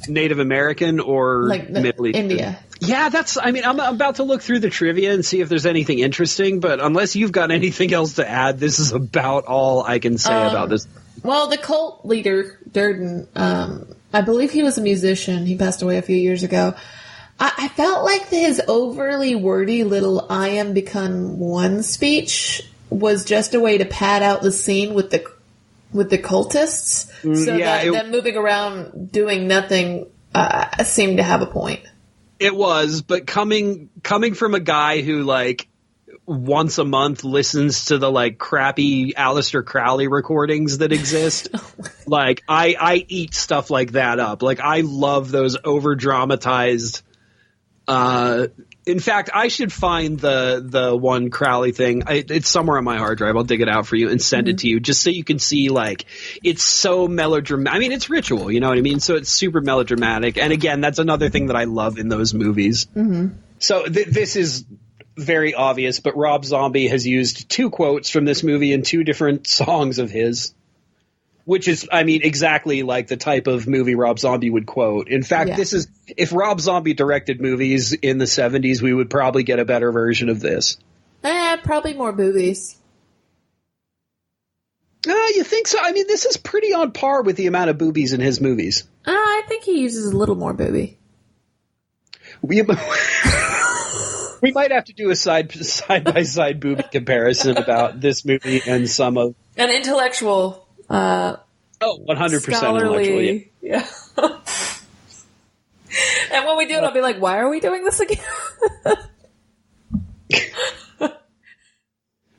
Native American or like Middle Eastern? India. Yeah, I'm about to look through the trivia and see if there's anything interesting, but unless you've got anything else to add, this is about all I can say about this. Well, the cult leader, Durden, I believe he was a musician. He passed away a few years ago. I felt like his overly wordy little I am become one speech was just a way to pad out the scene with the cultists, so that them moving around doing nothing seemed to have a point. It was, but coming from a guy who, like, once a month listens to the, like, crappy Aleister Crowley recordings that exist, like, I eat stuff like that up. Like, I love those over-dramatized in fact, I should find the one Crowley thing. It's somewhere on my hard drive. I'll dig it out for you and send it to you, just so you can see, like, it's so melodramatic. I mean, it's ritual, you know what I mean? So it's super melodramatic. And again, that's another thing that I love in those movies. So this is very obvious, but Rob Zombie has used 2 quotes from this movie in 2 different songs of his, which is, I mean, exactly like the type of movie Rob Zombie would quote. In fact, this is, if Rob Zombie directed movies in the 70s, we would probably get a better version of this. Probably more boobies. You think so? I mean, this is pretty on par with the amount of boobies in his movies. I think he uses a little more booby. We might have to do a side-by-side booby comparison about this movie and some of... An intellectual... 100% intellectual, yeah. And when we do it, I'll be like, why are we doing this again?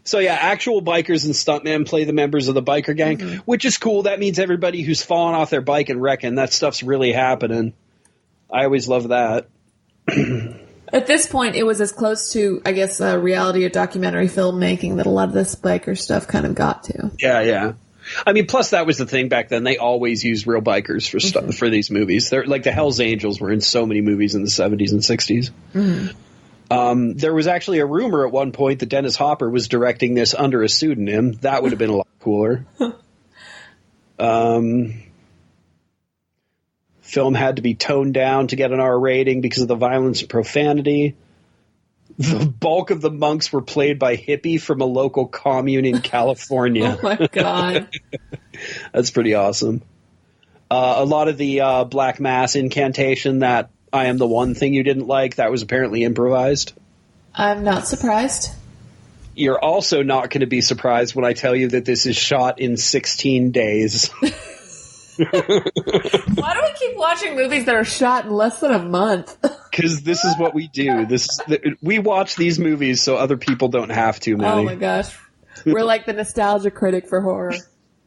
So yeah, actual bikers and stuntmen play the members of the biker gang, which is cool. That means everybody who's fallen off their bike and wrecking, that stuff's really happening. I always love that. At this point, it was as close to, I guess, reality or documentary filmmaking that a lot of this biker stuff kind of got to. Yeah. I mean, plus that was the thing back then. They always used real bikers for stuff for these movies. They're like the Hells Angels were in so many movies in the 70s and 60s. There was actually a rumor at one point that Dennis Hopper was directing this under a pseudonym. That would have been a lot cooler. Film had to be toned down to get an R rating because of the violence and profanity. The bulk of the monks were played by hippie from a local commune in California. Oh my God. That's pretty awesome. A lot of the Black Mass incantation, that I am the one thing you didn't like, that was apparently improvised. I'm not surprised. You're also not going to be surprised when I tell you that this is shot in 16 days. Why do we keep watching movies that are shot in less than a month? Because this is what we do. We watch these movies so other people don't have to, Maddy. Oh my gosh. We're like the nostalgia critic for horror.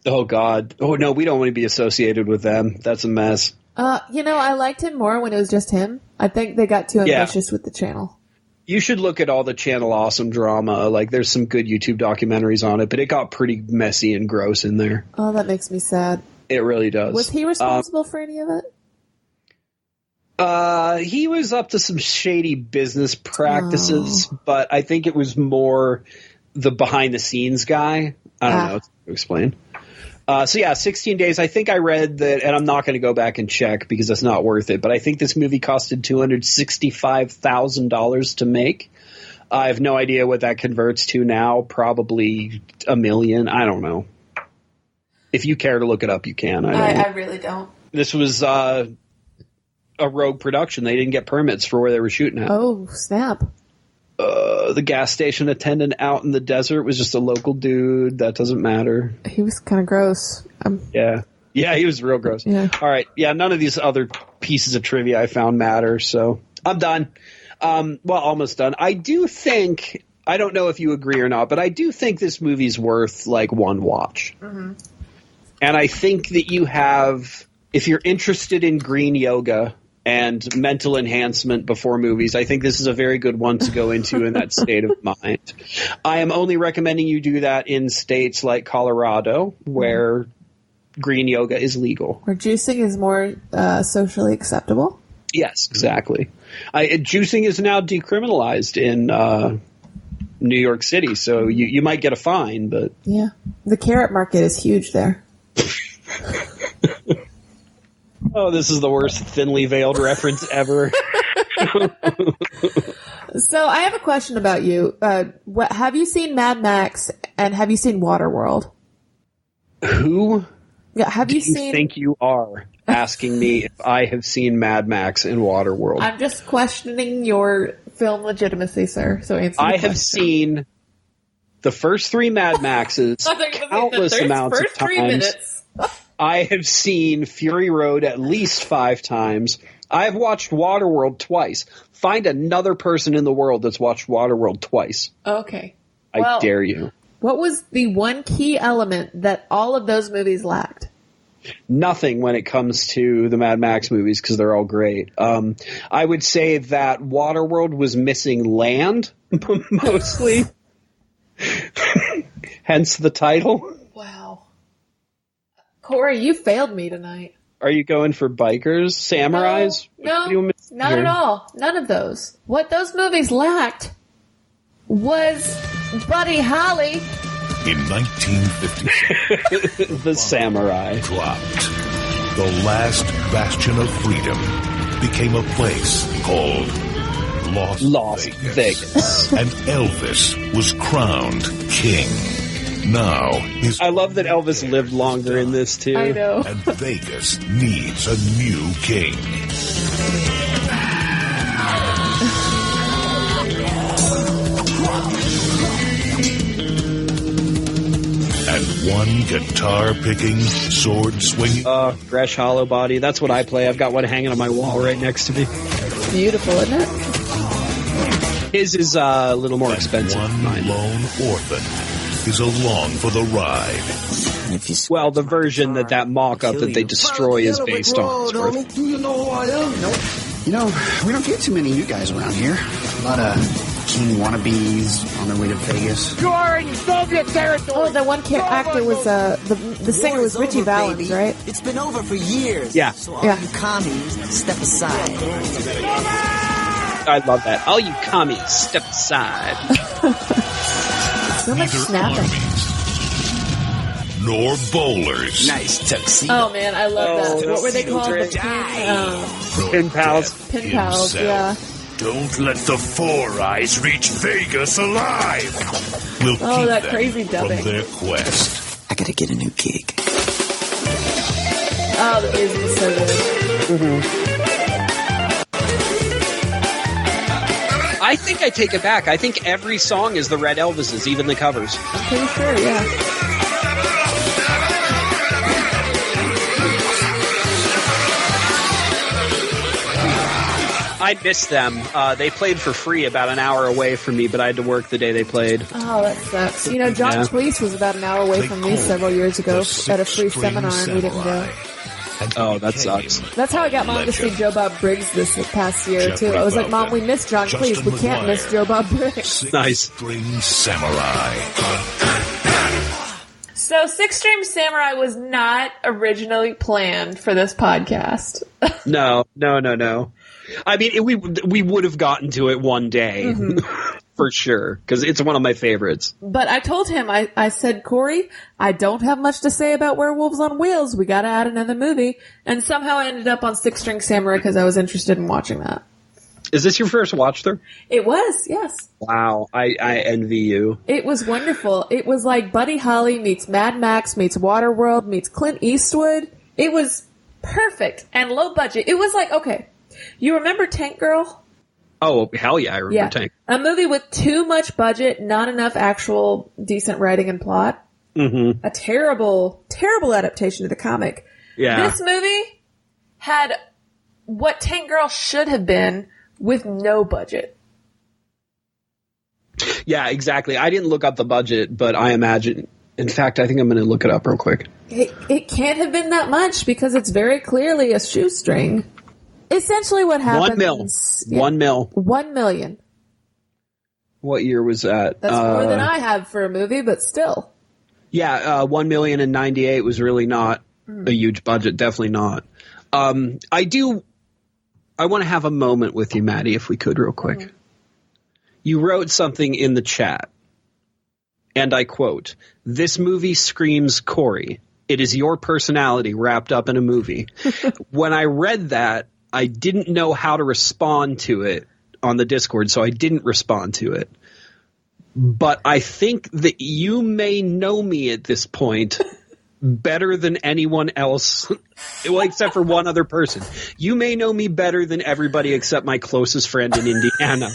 Oh God. Oh no, we don't want to be associated with them. That's a mess. I liked him more when it was just him. I think they got too ambitious with the channel. You should look at all the Channel Awesome drama. Like, there's some good YouTube documentaries on it, but it got pretty messy and gross in there. Oh, that makes me sad. It really does. Was he responsible for any of it? He was up to some shady business practices, but I think it was more the behind-the-scenes guy. I don't know to explain. 16 days. I think I read that, and I'm not going to go back and check because it's not worth it, but I think this movie costed $265,000 to make. I have no idea what that converts to now. Probably $1 million. I don't know. If you care to look it up, you can. I really don't. This was a rogue production. They didn't get permits for where they were shooting at. Oh, snap. The gas station attendant out in the desert was just a local dude. That doesn't matter. He was kind of gross. Yeah, he was real gross. Yeah. All right. Yeah, none of these other pieces of trivia I found matter, so I'm done. Almost done. I do think, I don't know if you agree or not, but I do think this movie's worth, like, one watch. Mm-hmm. And I think that you have, if you're interested in green yoga and mental enhancement before movies, I think this is a very good one to go into in that state of mind. I am only recommending you do that in states like Colorado, where green yoga is legal. Where juicing is more socially acceptable? Yes, exactly. Juicing is now decriminalized in New York City, so you might get a fine, but... Yeah. The carrot market is huge there. Oh, this is the worst thinly veiled reference ever. So I have a question about you. Have you seen Mad Max and have you seen Waterworld? Who? Yeah, have you seen? Think you are asking me if I have seen Mad Max and Waterworld? I'm just questioning your film legitimacy, sir. So answer. I have seen the first 3 Mad Maxes countless amounts of times. 3 minutes. I have seen Fury Road at least 5 times. I have watched Waterworld twice. Find another person in the world that's watched Waterworld twice. Okay. I dare you. What was the one key element that all of those movies lacked? Nothing when it comes to the Mad Max movies because they're all great. I would say that Waterworld was missing land, mostly. Hence the title. Wow. Corey, you failed me tonight. Are you going for bikers? Samurais? No, not at all. None of those. What those movies lacked was Buddy Holly. In 1956, the samurai dropped. The last bastion of freedom became a place called Lost Vegas. And Elvis was crowned king. Now, I love that Elvis lived longer in this, too. I know. And Vegas needs a new king. And one guitar-picking, sword-swinging... Gresh Hollow Body. That's what I play. I've got one hanging on my wall right next to me. Beautiful, isn't it? His is a little more expensive. One lone orphan is along for the ride. Well, the version that mock-up that they destroy is based on. Do you know who I am? Nope. You know, we don't get too many of you guys around here. A lot of king wannabes on their way to Vegas. You are in Soviet territory. Oh, the one actor was the singer was Richie Valens, right? It's been over for years. Yeah. So all you commies, step aside. I love that. All you commies, step aside. So much snapping. Nor bowlers. Nice tuxedo. Oh man, I love that. What were they called? The Pin pals. Pin pals, yeah. Don't let the Four Eyes reach Vegas alive. We'll keep that them crazy dubbing from their quest. I gotta get a new gig. Oh, the music is so good. Mm-hmm. I think I take it back. I think every song is the Red Elvises, even the covers. I'm pretty sure, yeah. I missed them. They played for free about an hour away from me, but I had to work the day they played. Oh, that sucks. You know, John Cleese was about an hour away from me several years ago at a free seminar, and we didn't go. Oh, that sucks. That's how I got Mom to see Joe Bob Briggs this past year, too. I was like, Mom, we missed John Cleese. We can't miss Joe Bob Briggs. Nice. String Samurai. So, Six String Samurai was not originally planned for this podcast. No. I mean, we would have gotten to it one day, for sure, because it's one of my favorites. But I told him, I said, Corey, I don't have much to say about Werewolves on Wheels. We got to add another movie. And somehow I ended up on Six String Samurai because I was interested in watching that. Is this your first watch through? It was, yes. Wow, I envy you. It was wonderful. It was like Buddy Holly meets Mad Max meets Waterworld meets Clint Eastwood. It was perfect and low budget. It was like, okay, you remember Tank Girl? Oh, hell yeah, I remember Tank. A movie with too much budget, not enough actual decent writing and plot. Mm-hmm. A terrible, terrible adaptation of the comic. Yeah. This movie had what Tank Girl should have been with no budget. Yeah, exactly. I didn't look up the budget, but I imagine... In fact, I think I'm going to look it up real quick. It can't have been that much because it's very clearly a shoestring. Essentially what happens... $1 million. 1 million. What year was that? That's more than I have for a movie, but still. Yeah, 1 million in 98 was really not a huge budget. Definitely not. I want to have a moment with you, Maddy, if we could real quick. Mm-hmm. You wrote something in the chat, and I quote, "This movie screams Corey. It is your personality wrapped up in a movie." When I read that, I didn't know how to respond to it on the Discord, so I didn't respond to it. But I think that you may know me at this point better than anyone else, well, except for one other person. You may know me better than everybody except my closest friend in Indiana.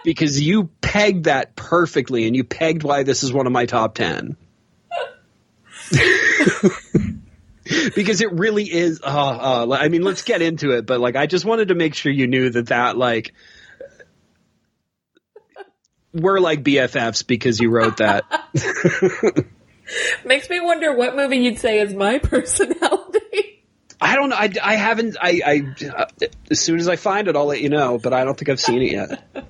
Because you pegged that perfectly, and you pegged why this is one of my top 10. Because it really is. I mean, let's get into it, but I just wanted to make sure you knew that we're like BFFs because you wrote that. Makes me wonder what movie you'd say is my personality. I don't know. I haven't. As soon as I find it, I'll let you know. But I don't think I've seen it yet.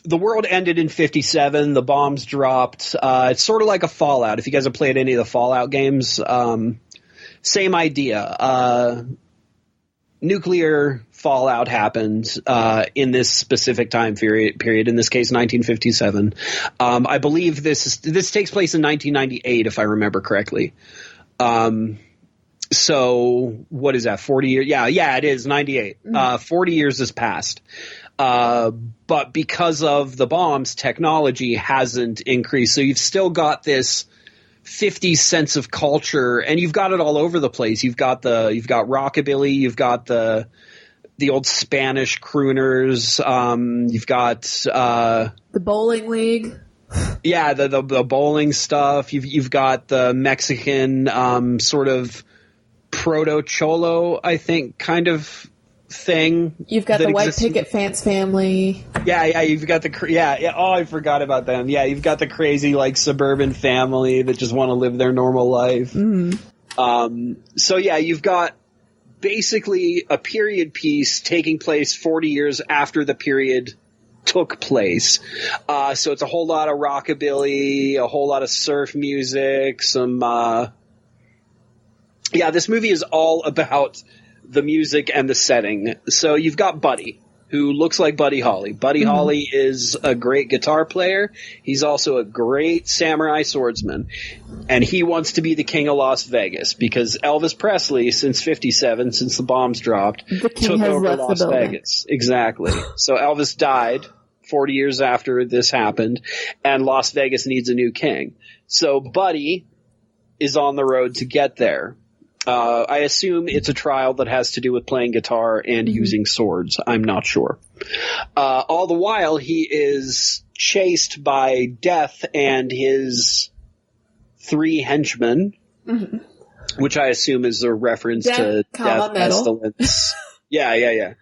The world ended in 57. The bombs dropped. It's sort of like a Fallout. If you guys have played any of the Fallout games, same idea. nuclear fallout happened in this specific time period, in this case 1957. I believe this takes place in 1998, if I remember correctly. So what is that, 40 years? Yeah, it is 98. 40 years has passed. But because of the bombs, technology hasn't increased. So you've still got this 50s sense of culture, and you've got it all over the place. You've got rockabilly, you've got the old Spanish crooners, you've got the bowling league. Yeah, the bowling stuff. You've got the Mexican sort of proto cholo, I think, kind of thing. You've got the white picket fence family. Yeah, you've got the oh, I forgot about them. Yeah, you've got the crazy like suburban family that just want to live their normal life. So yeah, you've got basically a period piece taking place 40 years after the period took place. So it's a whole lot of rockabilly, a whole lot of surf music, some this movie is all about the music and the setting. So you've got Buddy, who looks like Buddy Holly. Buddy Holly is a great guitar player. He's also a great samurai swordsman. And he wants to be the king of Las Vegas because Elvis Presley, since 57, since the bombs dropped, took over Las Vegas. Exactly. So Elvis died 40 years after this happened, and Las Vegas needs a new king. So Buddy is on the road to get there. I assume it's a trial that has to do with playing guitar and using swords. I'm not sure. All the while, he is chased by Death and his 3 henchmen, which I assume is a reference to Death, Pestilence. Yeah.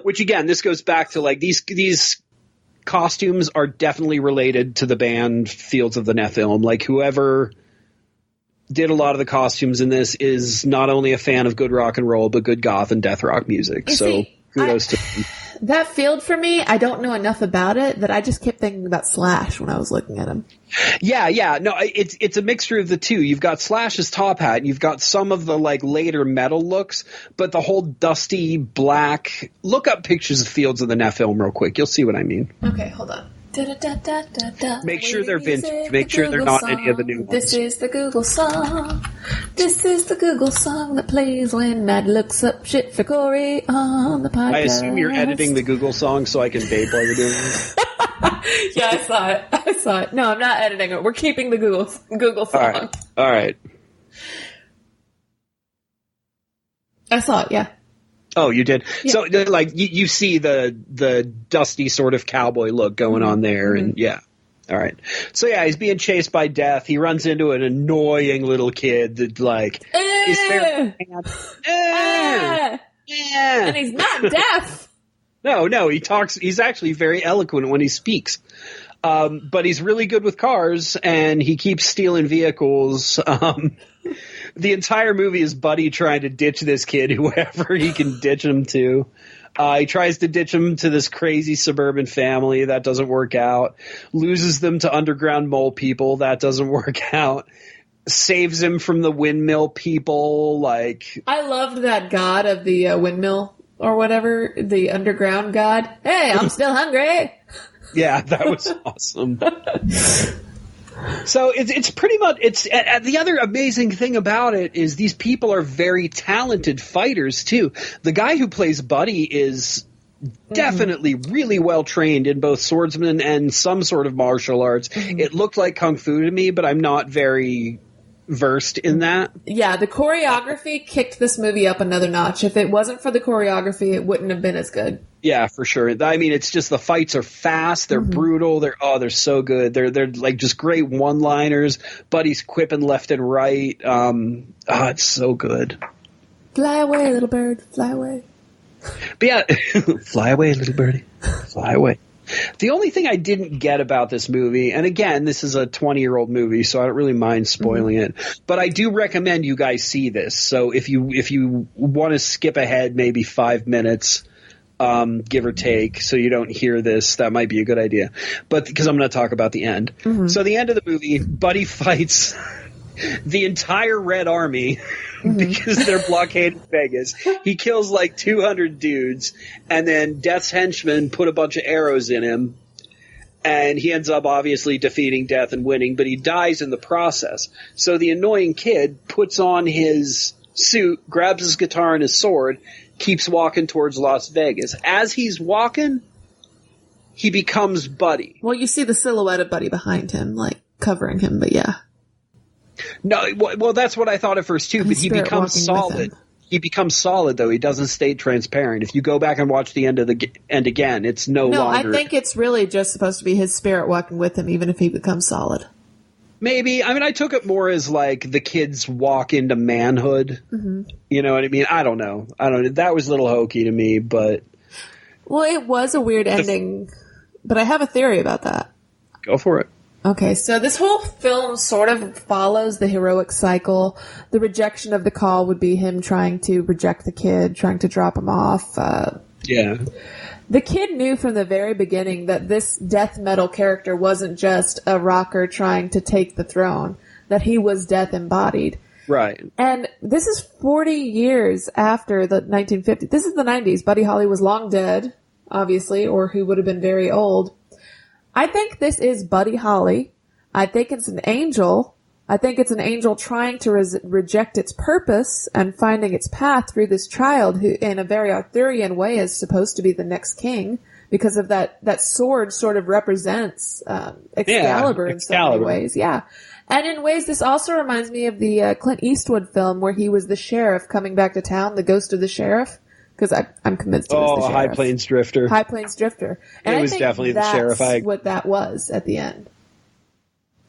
Which, again, this goes back to, like, these costumes are definitely related to the band Fields of the Nephilim. Like, whoever did a lot of the costumes in this is not only a fan of good rock and roll, but good goth and death rock music. So kudos to them. That field for me, I don't know enough about it that I just kept thinking about Slash when I was looking at him. Yeah. No, it's a mixture of the two. You've got Slash's top hat, and you've got some of the like later metal looks, but the whole dusty black. Look up pictures of Fields of the Nephilim real quick. You'll see what I mean. Okay, hold on. Make sure they're vintage. Make sure they're not any of the new ones. This is the Google song. This is the Google song that plays when Matt looks up shit for Corey on the podcast. I assume you're editing the Google song so I can babe while you're doing this. Yeah, I saw it. No, I'm not editing it. We're keeping the Google song. All right. I saw it, yeah. Oh, you did? Yeah. So, like, you see the dusty sort of cowboy look going on there, and yeah. All right. So, yeah, he's being chased by Death. He runs into an annoying little kid that, like, is there... And he's not deaf. No, he talks... He's actually very eloquent when he speaks. But he's really good with cars, and he keeps stealing vehicles. The entire movie is Buddy trying to ditch this kid, whoever he can ditch him to. He tries to ditch him to this crazy suburban family. That doesn't work out. Loses them to underground mole people. That doesn't work out. Saves him from the windmill people. Like, I loved that god of the windmill or whatever, the underground god. Hey, I'm still hungry. Yeah, that was awesome. So it's pretty much the other amazing thing about it is these people are very talented fighters too. The guy who plays Buddy is definitely really well trained in both swordsman and some sort of martial arts. It looked like kung fu to me, but I'm not very versed in that. Yeah, the choreography kicked this movie up another notch. If it wasn't for the choreography, it wouldn't have been as good. Yeah, for sure. I mean, it's just the fights are fast, they're brutal, they're so good. They're like just great one-liners. Buddy's quipping left and right. It's so good. Fly away, little bird, fly away. But yeah, fly away, little birdie, fly away. The only thing I didn't get about this movie, and again, this is a 20-year-old movie, so I don't really mind spoiling it, but I do recommend you guys see this. So if you want to skip ahead maybe 5 minutes, give or take, so you don't hear this, that might be a good idea. But because I'm going to talk about the end. So the end of the movie, Buddy fights the entire Red Army because they're blockading Vegas. He kills like 200 dudes, and then Death's henchmen put a bunch of arrows in him, and he ends up obviously defeating Death and winning, but he dies in the process. So the annoying kid puts on his suit, grabs his guitar and his sword, keeps walking towards Las Vegas. As he's walking, he becomes Buddy. Well, you see the silhouette of Buddy behind him, like, covering him, but yeah. No, well, that's what I thought at first too, but he becomes solid. He becomes solid, though. He doesn't stay transparent. If you go back and watch the end again, it's no longer. I think it's really just supposed to be his spirit walking with him, even if he becomes solid. Maybe. I mean, I took it more as like the kids walk into manhood. Mm-hmm. You know what I mean? I don't know. That was a little hokey to me, but. Well, it was a weird ending, but I have a theory about that. Go for it. Okay, so this whole film sort of follows the heroic cycle. The rejection of the call would be him trying to reject the kid, trying to drop him off. Yeah. The kid knew from the very beginning that this death metal character wasn't just a rocker trying to take the throne, that he was death embodied. Right. And this is 40 years after the 1950s. This is the 90s. Buddy Holly was long dead, obviously, or he would have been very old. I think this is Buddy Holly. I think it's an angel. I think it's an angel trying to reject its purpose and finding its path through this child who, in a very Arthurian way, is supposed to be the next king because of that sword sort of represents Excalibur in so many ways. Yeah. And in ways, this also reminds me of the Clint Eastwood film where he was the sheriff coming back to town, the ghost of the sheriff. Because I'm convinced it was the sheriff. High Plains Drifter. High Plains Drifter. And it was definitely the sheriff. That's what that was at the end.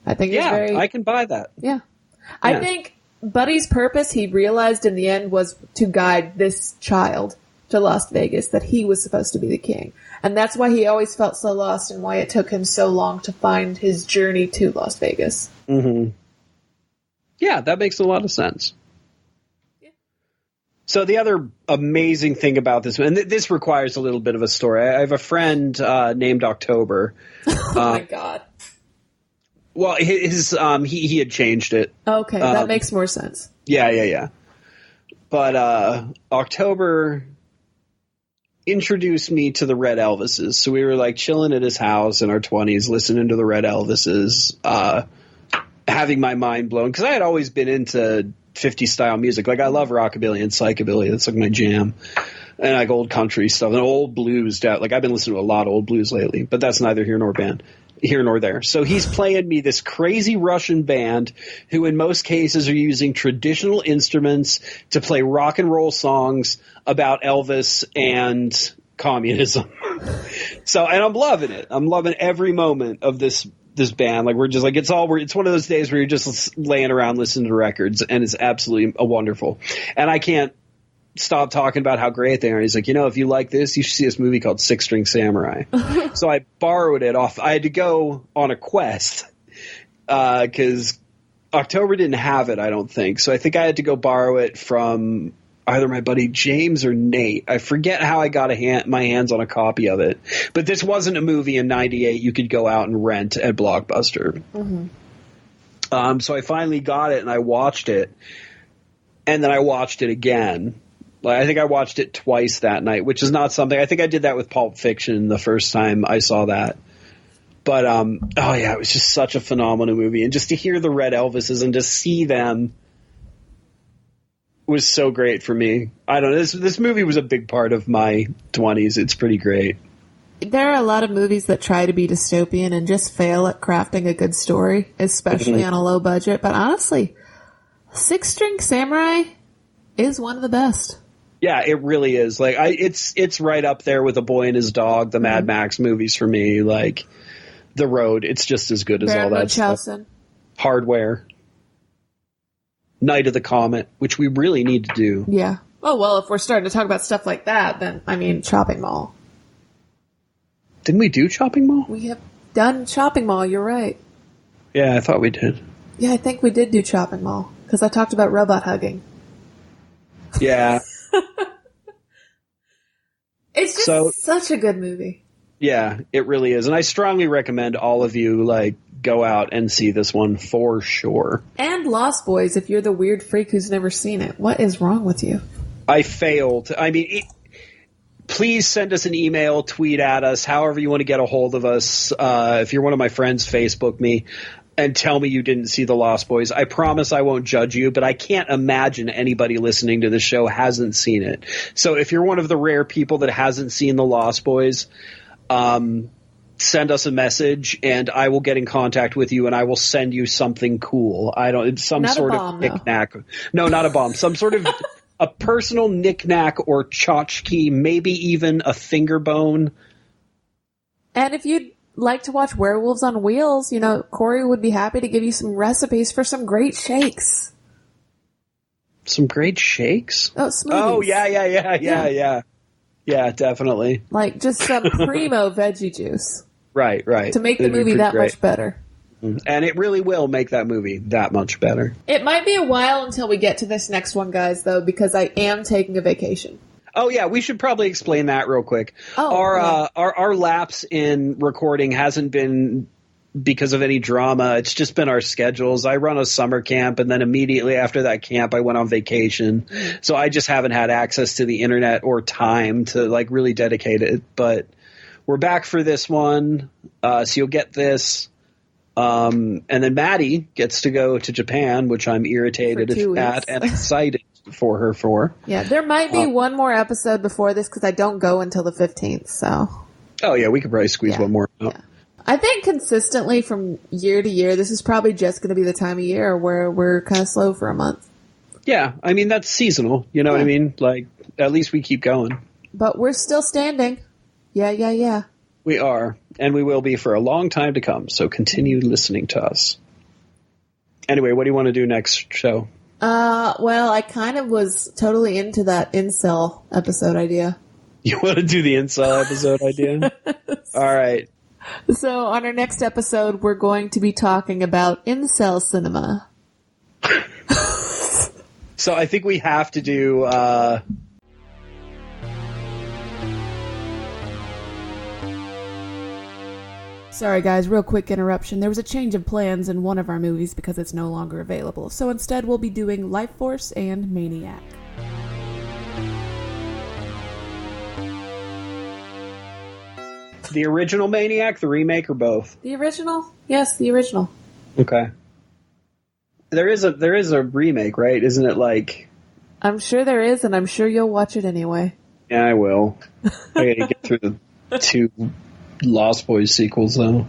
I think it's very... I can buy that. Yeah. I think Buddy's purpose, he realized in the end, was to guide this child to Las Vegas, that he was supposed to be the king. And that's why he always felt so lost and why it took him so long to find his journey to Las Vegas. Mm-hmm. Yeah, that makes a lot of sense. So the other amazing thing about this, and this requires a little bit of a story. I have a friend named October. Oh my God. Well, he had changed it. Okay, that makes more sense. Yeah. But October introduced me to the Red Elvises. So we were like chilling at his house in our 20s, listening to the Red Elvises, having my mind blown. Because I had always been into 50s style music. Like I love rockabilly and psychobilly. That's like my jam. And like old country stuff and old blues. Like I've been listening to a lot of old blues lately, but that's neither here nor there. So he's playing me this crazy Russian band who in most cases are using traditional instruments to play rock and roll songs about Elvis and communism. So, and I'm loving it. I'm loving every moment of this band. Like we're just like, it's one of those days where you're just laying around listening to records and it's absolutely wonderful. And I can't stop talking about how great they are. He's like, if you like this, you should see this movie called Six String Samurai. So I borrowed it off. I had to go on a quest because October didn't have it, I don't think. So I think I had to go borrow it from either my buddy James or Nate. I forget how I got my hands on a copy of it. But this wasn't a movie in 98 you could go out and rent at Blockbuster. Mm-hmm. So I finally got it and I watched it. And then I watched it again. Like I think I watched it twice that night, which is not something. I think I did that with Pulp Fiction the first time I saw that. But it was just such a phenomenal movie, and just to hear the Red Elvises and to see them was so great for me. I don't know. This movie was a big part of my 20s. It's pretty great. There are a lot of movies that try to be dystopian and just fail at crafting a good story, especially on a low budget. But honestly, Six String Samurai is one of the best. Yeah, it really is. Like it's right up there with A Boy and His Dog, the Mad Max movies for me. Like The Road, it's just as good as all that stuff. Hardware, Night of the Comet, which we really need to do. Yeah. Oh well, if we're starting to talk about stuff like that, then I mean, Chopping Mall. Didn't we do Chopping Mall? We have done Chopping Mall. You're right. Yeah, I thought we did. Yeah, I think we did do Chopping Mall because I talked about robot hugging. Yeah. It's just such a good movie. Yeah, it really is. And I strongly recommend all of you, like, go out and see this one for sure. And Lost Boys, if you're the weird freak who's never seen it. What is wrong with you? I failed. I mean, please send us an email, tweet at us, however you want to get a hold of us. If you're one of my friends, Facebook me. And tell me you didn't see The Lost Boys. I promise I won't judge you, but I can't imagine anybody listening to the show hasn't seen it. So if you're one of the rare people that hasn't seen The Lost Boys, send us a message and I will get in contact with you and I will send you something cool. Some not sort a bomb, of knick-knack. No, not a bomb. Some sort of a personal knick-knack or tchotchke, maybe even a finger bone. And if you'd like to watch Werewolves on Wheels, Corey would be happy to give you some recipes for some great shakes. Some great shakes? Oh, smoothies. Oh, yeah. Yeah, definitely. Like just some primo veggie juice. Right. To make the movie that much better. And it really will make that movie that much better. It might be a while until we get to this next one, guys, though, because I am taking a vacation. Oh, yeah, we should probably explain that real quick. Our lapse in recording hasn't been because of any drama. It's just been our schedules. I run a summer camp, and then immediately after that camp, I went on vacation. So I just haven't had access to the internet or time to really dedicate it. But we're back for this one, so you'll get this. And then Maddy gets to go to Japan, which I'm irritated at and excited for her for. Yeah, there might be one more episode before this because I don't go until the 15th, so. Oh, yeah, we could probably squeeze one more out. Yeah. I think consistently from year to year, this is probably just going to be the time of year where we're kind of slow for a month. Yeah, I mean, that's seasonal, you know what I mean? At least we keep going. But we're still standing. Yeah. We are, and we will be for a long time to come, so continue listening to us. Anyway, what do you want to do next show? Well, I kind of was totally into that incel episode idea. You want to do the incel episode idea? All right. So on our next episode, we're going to be talking about incel cinema. So I think we have to do, Sorry guys, real quick interruption. There was a change of plans in one of our movies because it's no longer available. So instead we'll be doing Life Force and Maniac. The original Maniac, the remake, or both? The original? Yes, the original. Okay. There is a remake, right? Isn't it I'm sure there is, and I'm sure you'll watch it anyway. Yeah, I will. I gotta get through the 2 Lost Boys sequels, though.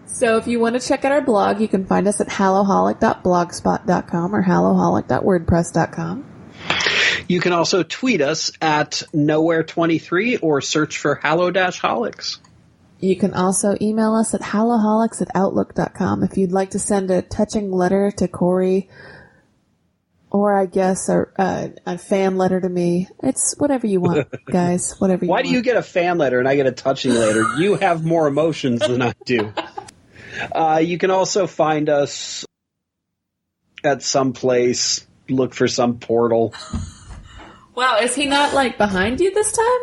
So if you want to check out our blog, you can find us at hallow-holic.blogspot.com or hallow-holic.wordpress.com. You can also tweet us at Nowhere23 or search for Hallow-Holics. You can also email us at hallow-holics@outlook.com if you'd like to send a touching letter to Corey, or I guess a fan letter to me. It's whatever you want, guys. Whatever you want. Why do you get a fan letter and I get a touching letter? You have more emotions than I do. You can also find us at some place. Look for some portal. Wow, is he not behind you this time?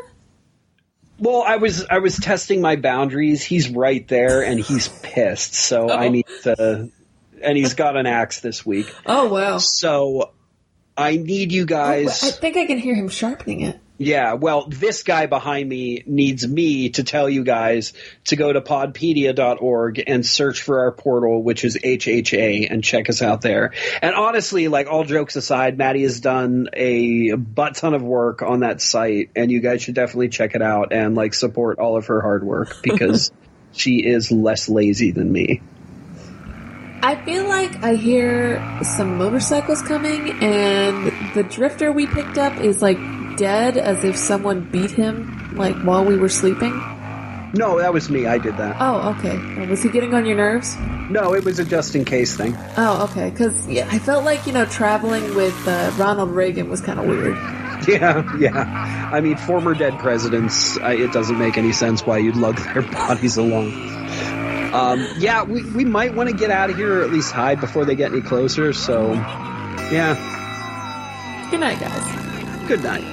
Well, I was testing my boundaries. He's right there and he's pissed. So I need to, and he's got an axe this week. Oh, wow. So I need you guys. I think I can hear him sharpening it. Yeah, well, this guy behind me needs me to tell you guys to go to podpedia.org and search for our portal, which is HHA, and check us out there. And honestly, all jokes aside, Maddy has done a butt ton of work on that site, and you guys should definitely check it out and support all of her hard work because she is less lazy than me. I feel like I hear some motorcycles coming, and the drifter we picked up is dead, as if someone beat him while we were sleeping. No, that was me. I did that. Oh, okay. Was he getting on your nerves? No, it was a just-in-case thing. Oh, okay. Because, I felt like, traveling with Ronald Reagan was kind of weird. Yeah. I mean, former dead presidents, it doesn't make any sense why you'd lug their bodies along. We might want to get out of here or at least hide before they get any closer, so, yeah. Good night, guys. Good night.